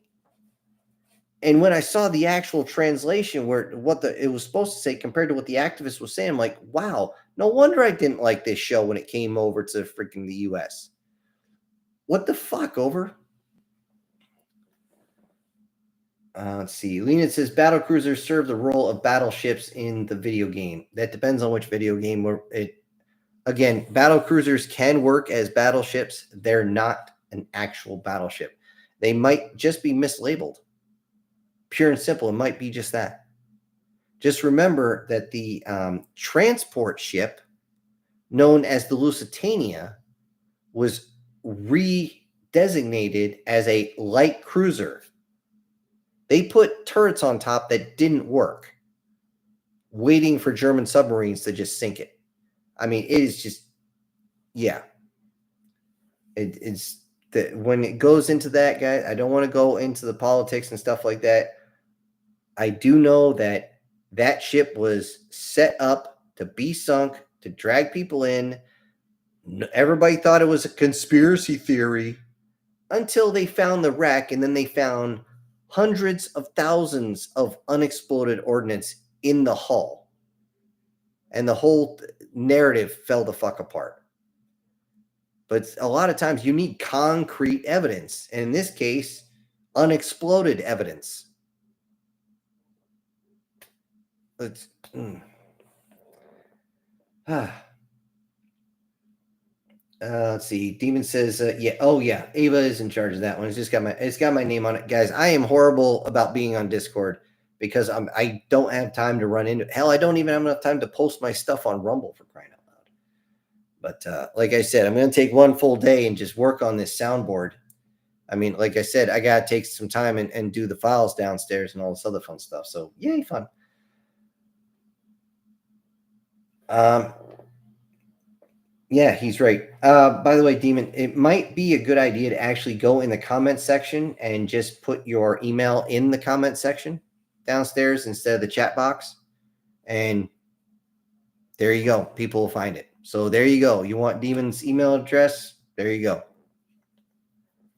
And when I saw the actual translation where what it was supposed to say compared to what the activist was saying, I'm like, wow, no wonder I didn't like this show when it came over to freaking the US. What the fuck, over? Let's see. Lena says battle cruisers serve the role of battleships in the video game. That depends on which video game. Again, battle cruisers can work as battleships. They're not an actual battleship. They might just be mislabeled. Pure and simple. It might be just that. Just remember that the transport ship known as the Lusitania was redesignated as a light cruiser. They put turrets on top that didn't work, waiting for German submarines to just sink it. I mean, it is just, yeah. It's that when it goes into that, guy, I don't want to go into the politics and stuff like that. I do know that that ship was set up to be sunk, to drag people in. Everybody thought it was a conspiracy theory until they found the wreck, and then they found hundreds of thousands of unexploded ordnance in the hull. And the whole narrative fell the fuck apart. But a lot of times you need concrete evidence. And in this case, unexploded evidence. Let's see. Demon says, yeah. Oh yeah. Ava is in charge of that one. It's got my name on it. Guys, I am horrible about being on Discord because I don't have time to run into it. Hell, I don't even have enough time to post my stuff on Rumble, for crying out loud. But like I said, I'm going to take one full day and just work on this soundboard. I mean, like I said, I got to take some time and do the files downstairs and all this other fun stuff. So yay, fun. Yeah, he's right. By the way, Demon, it might be a good idea to actually go in the comment section and just put your email in the comment section downstairs instead of the chat box. And there you go. People will find it. So there you go. You want Demon's email address? There you go.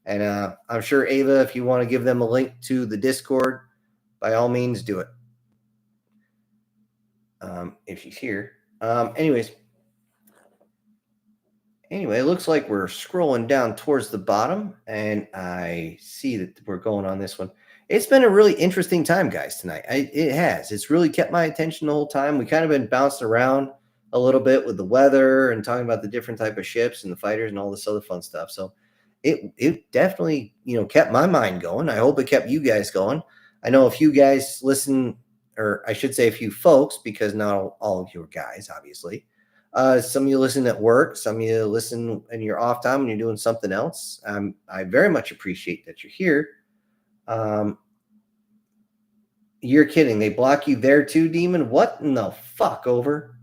And I'm sure, Ava, if you want to give them a link to the Discord, by all means, do it. If she's here. Anyway, it looks like we're scrolling down towards the bottom, and I see that we're going on this one. It's been a really interesting time, guys, tonight. It has. It's really kept my attention the whole time. We kind of been bouncing around a little bit with the weather and talking about the different type of ships and the fighters and all this other fun stuff. So it definitely, kept my mind going. I hope it kept you guys going. I know a few guys listen, or I should say a few folks, because not all of you are guys, obviously. Some of you listen at work. Some of you listen in your off time when you're doing something else. I very much appreciate that you're here. You're kidding. They block you there too, Demon? What in the fuck, over?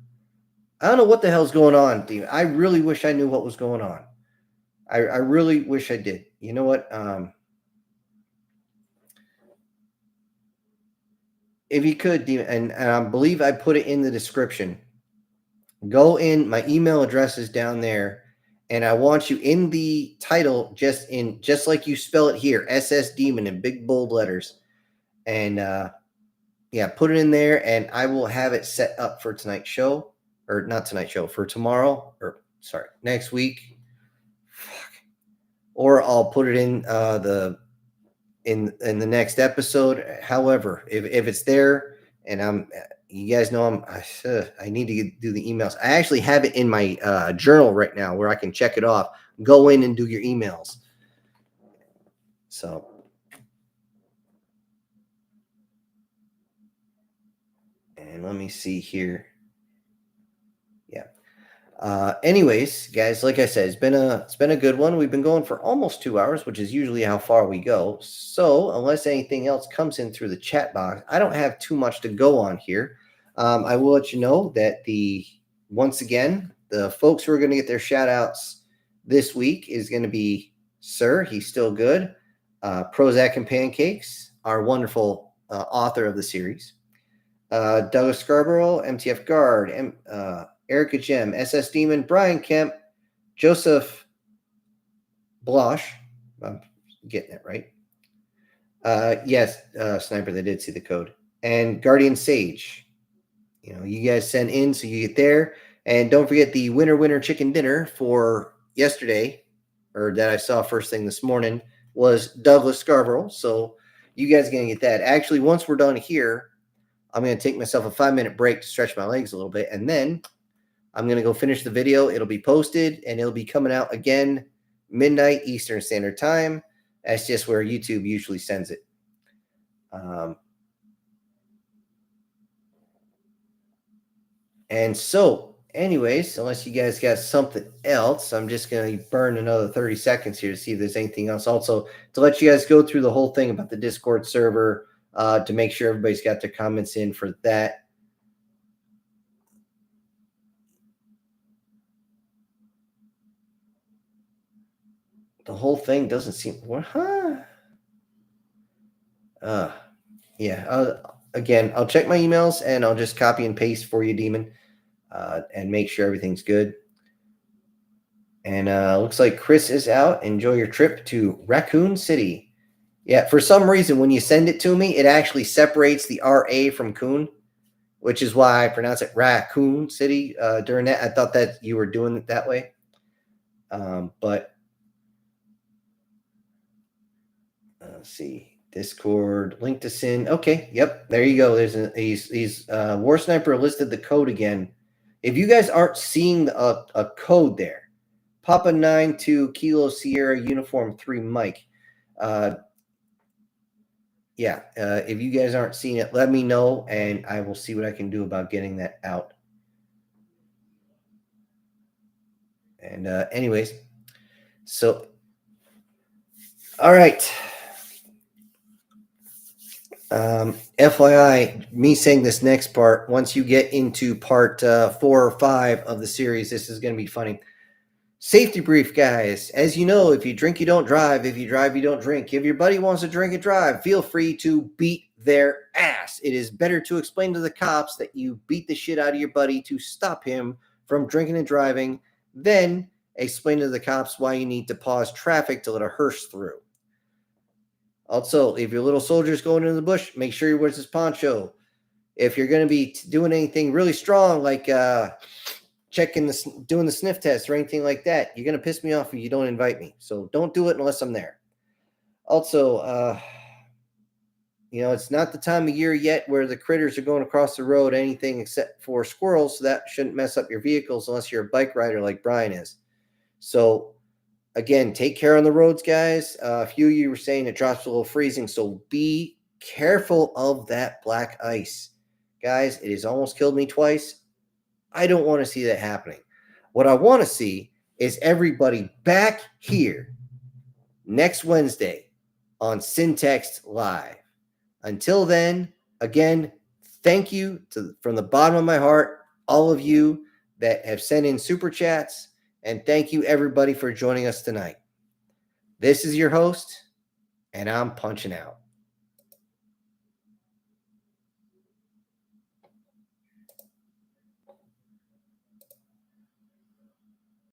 I don't know what the hell's going on, Demon. I really wish I knew what was going on. I really wish I did. You know what? If you could, Demon, and I believe I put it in the description. Go in, my email address is down there, and I want you in the title, just like you spell it here, SS Demon in big bold letters. And yeah, put it in there, and I will have it set up for tonight's show, or not tonight's show, for tomorrow, or sorry, next week. Fuck. Or I'll put it in in the next episode. However, if it's there, and you guys know I need to do the emails. I actually have it in my journal right now where I can check it off. Go in and do your emails. So, and let me see here. Yeah. Anyways, guys, like I said, it's been a good one. We've been going for almost 2 hours, which is usually how far we go. So, unless anything else comes in through the chat box, I don't have too much to go on here. I will let you know that once again, the folks who are going to get their shout outs this week is going to be Sir, he's still good, Prozac and Pancakes, our wonderful author of the series. Douglas Scarborough, MTF Guard, Erica Gem, SS Demon, Brian Kemp, Joseph Blosh. I'm getting it right. Yes, Sniper, they did see the code. And Guardian Sage. You know, you guys send in so you get there. And don't forget the winner chicken dinner for yesterday, or that I saw first thing this morning, was Douglas Scarborough. So you guys are going to get that. Actually, once we're done here, I'm going to take myself a 5-minute break to stretch my legs a little bit. And then I'm going to go finish the video. It'll be posted and it'll be coming out again midnight Eastern Standard Time. That's just where YouTube usually sends it. And so, anyways, unless you guys got something else, I'm just going to burn another 30 seconds here to see if there's anything else. Also, to let you guys go through the whole thing about the Discord server to make sure everybody's got their comments in for that. The whole thing doesn't seem... Yeah. Again, I'll check my emails and I'll just copy and paste for you, Demon, and make sure everything's good. And looks like Chris is out. Enjoy your trip to Raccoon City. Yeah, for some reason, when you send it to me, it actually separates the R-A from Coon, which is why I pronounce it Raccoon City during that. I thought that you were doing it that way. But let's see. Discord, link to sin. Okay, yep, there you go. There's he's War Sniper listed the code again. If you guys aren't seeing a code there, Papa 9 to Kilo Sierra Uniform 3 Mike. Yeah, if you guys aren't seeing it, let me know, and I will see what I can do about getting that out. And anyways, so, all right. FYI, me saying this next part, once you get into part 4 or 5 of the series, this is going to be funny. Safety brief, guys. As you know, if you drink, you don't drive. If you drive, you don't drink. If your buddy wants to drink and drive, feel free to beat their ass. It is better to explain to the cops that you beat the shit out of your buddy to stop him from drinking and driving than explain to the cops why you need to pause traffic to let a hearse through. Also, if your little soldier's going into the bush, make sure he wears his poncho. If you're going to be doing anything really strong, like doing the sniff test or anything like that, you're going to piss me off if you don't invite me. So don't do it unless I'm there. Also, it's not the time of year yet where the critters are going across the road, anything except for squirrels. So that shouldn't mess up your vehicles unless you're a bike rider like Brian is. So again, take care on the roads, guys. A few of you were saying it drops below freezing, so be careful of that black ice. Guys, it has almost killed me twice. I don't want to see that happening. What I want to see is everybody back here next Wednesday on Syntext Live. Until then, again, thank you from the bottom of my heart, all of you that have sent in super chats. And thank you, everybody, for joining us tonight. This is your host, and I'm punching out.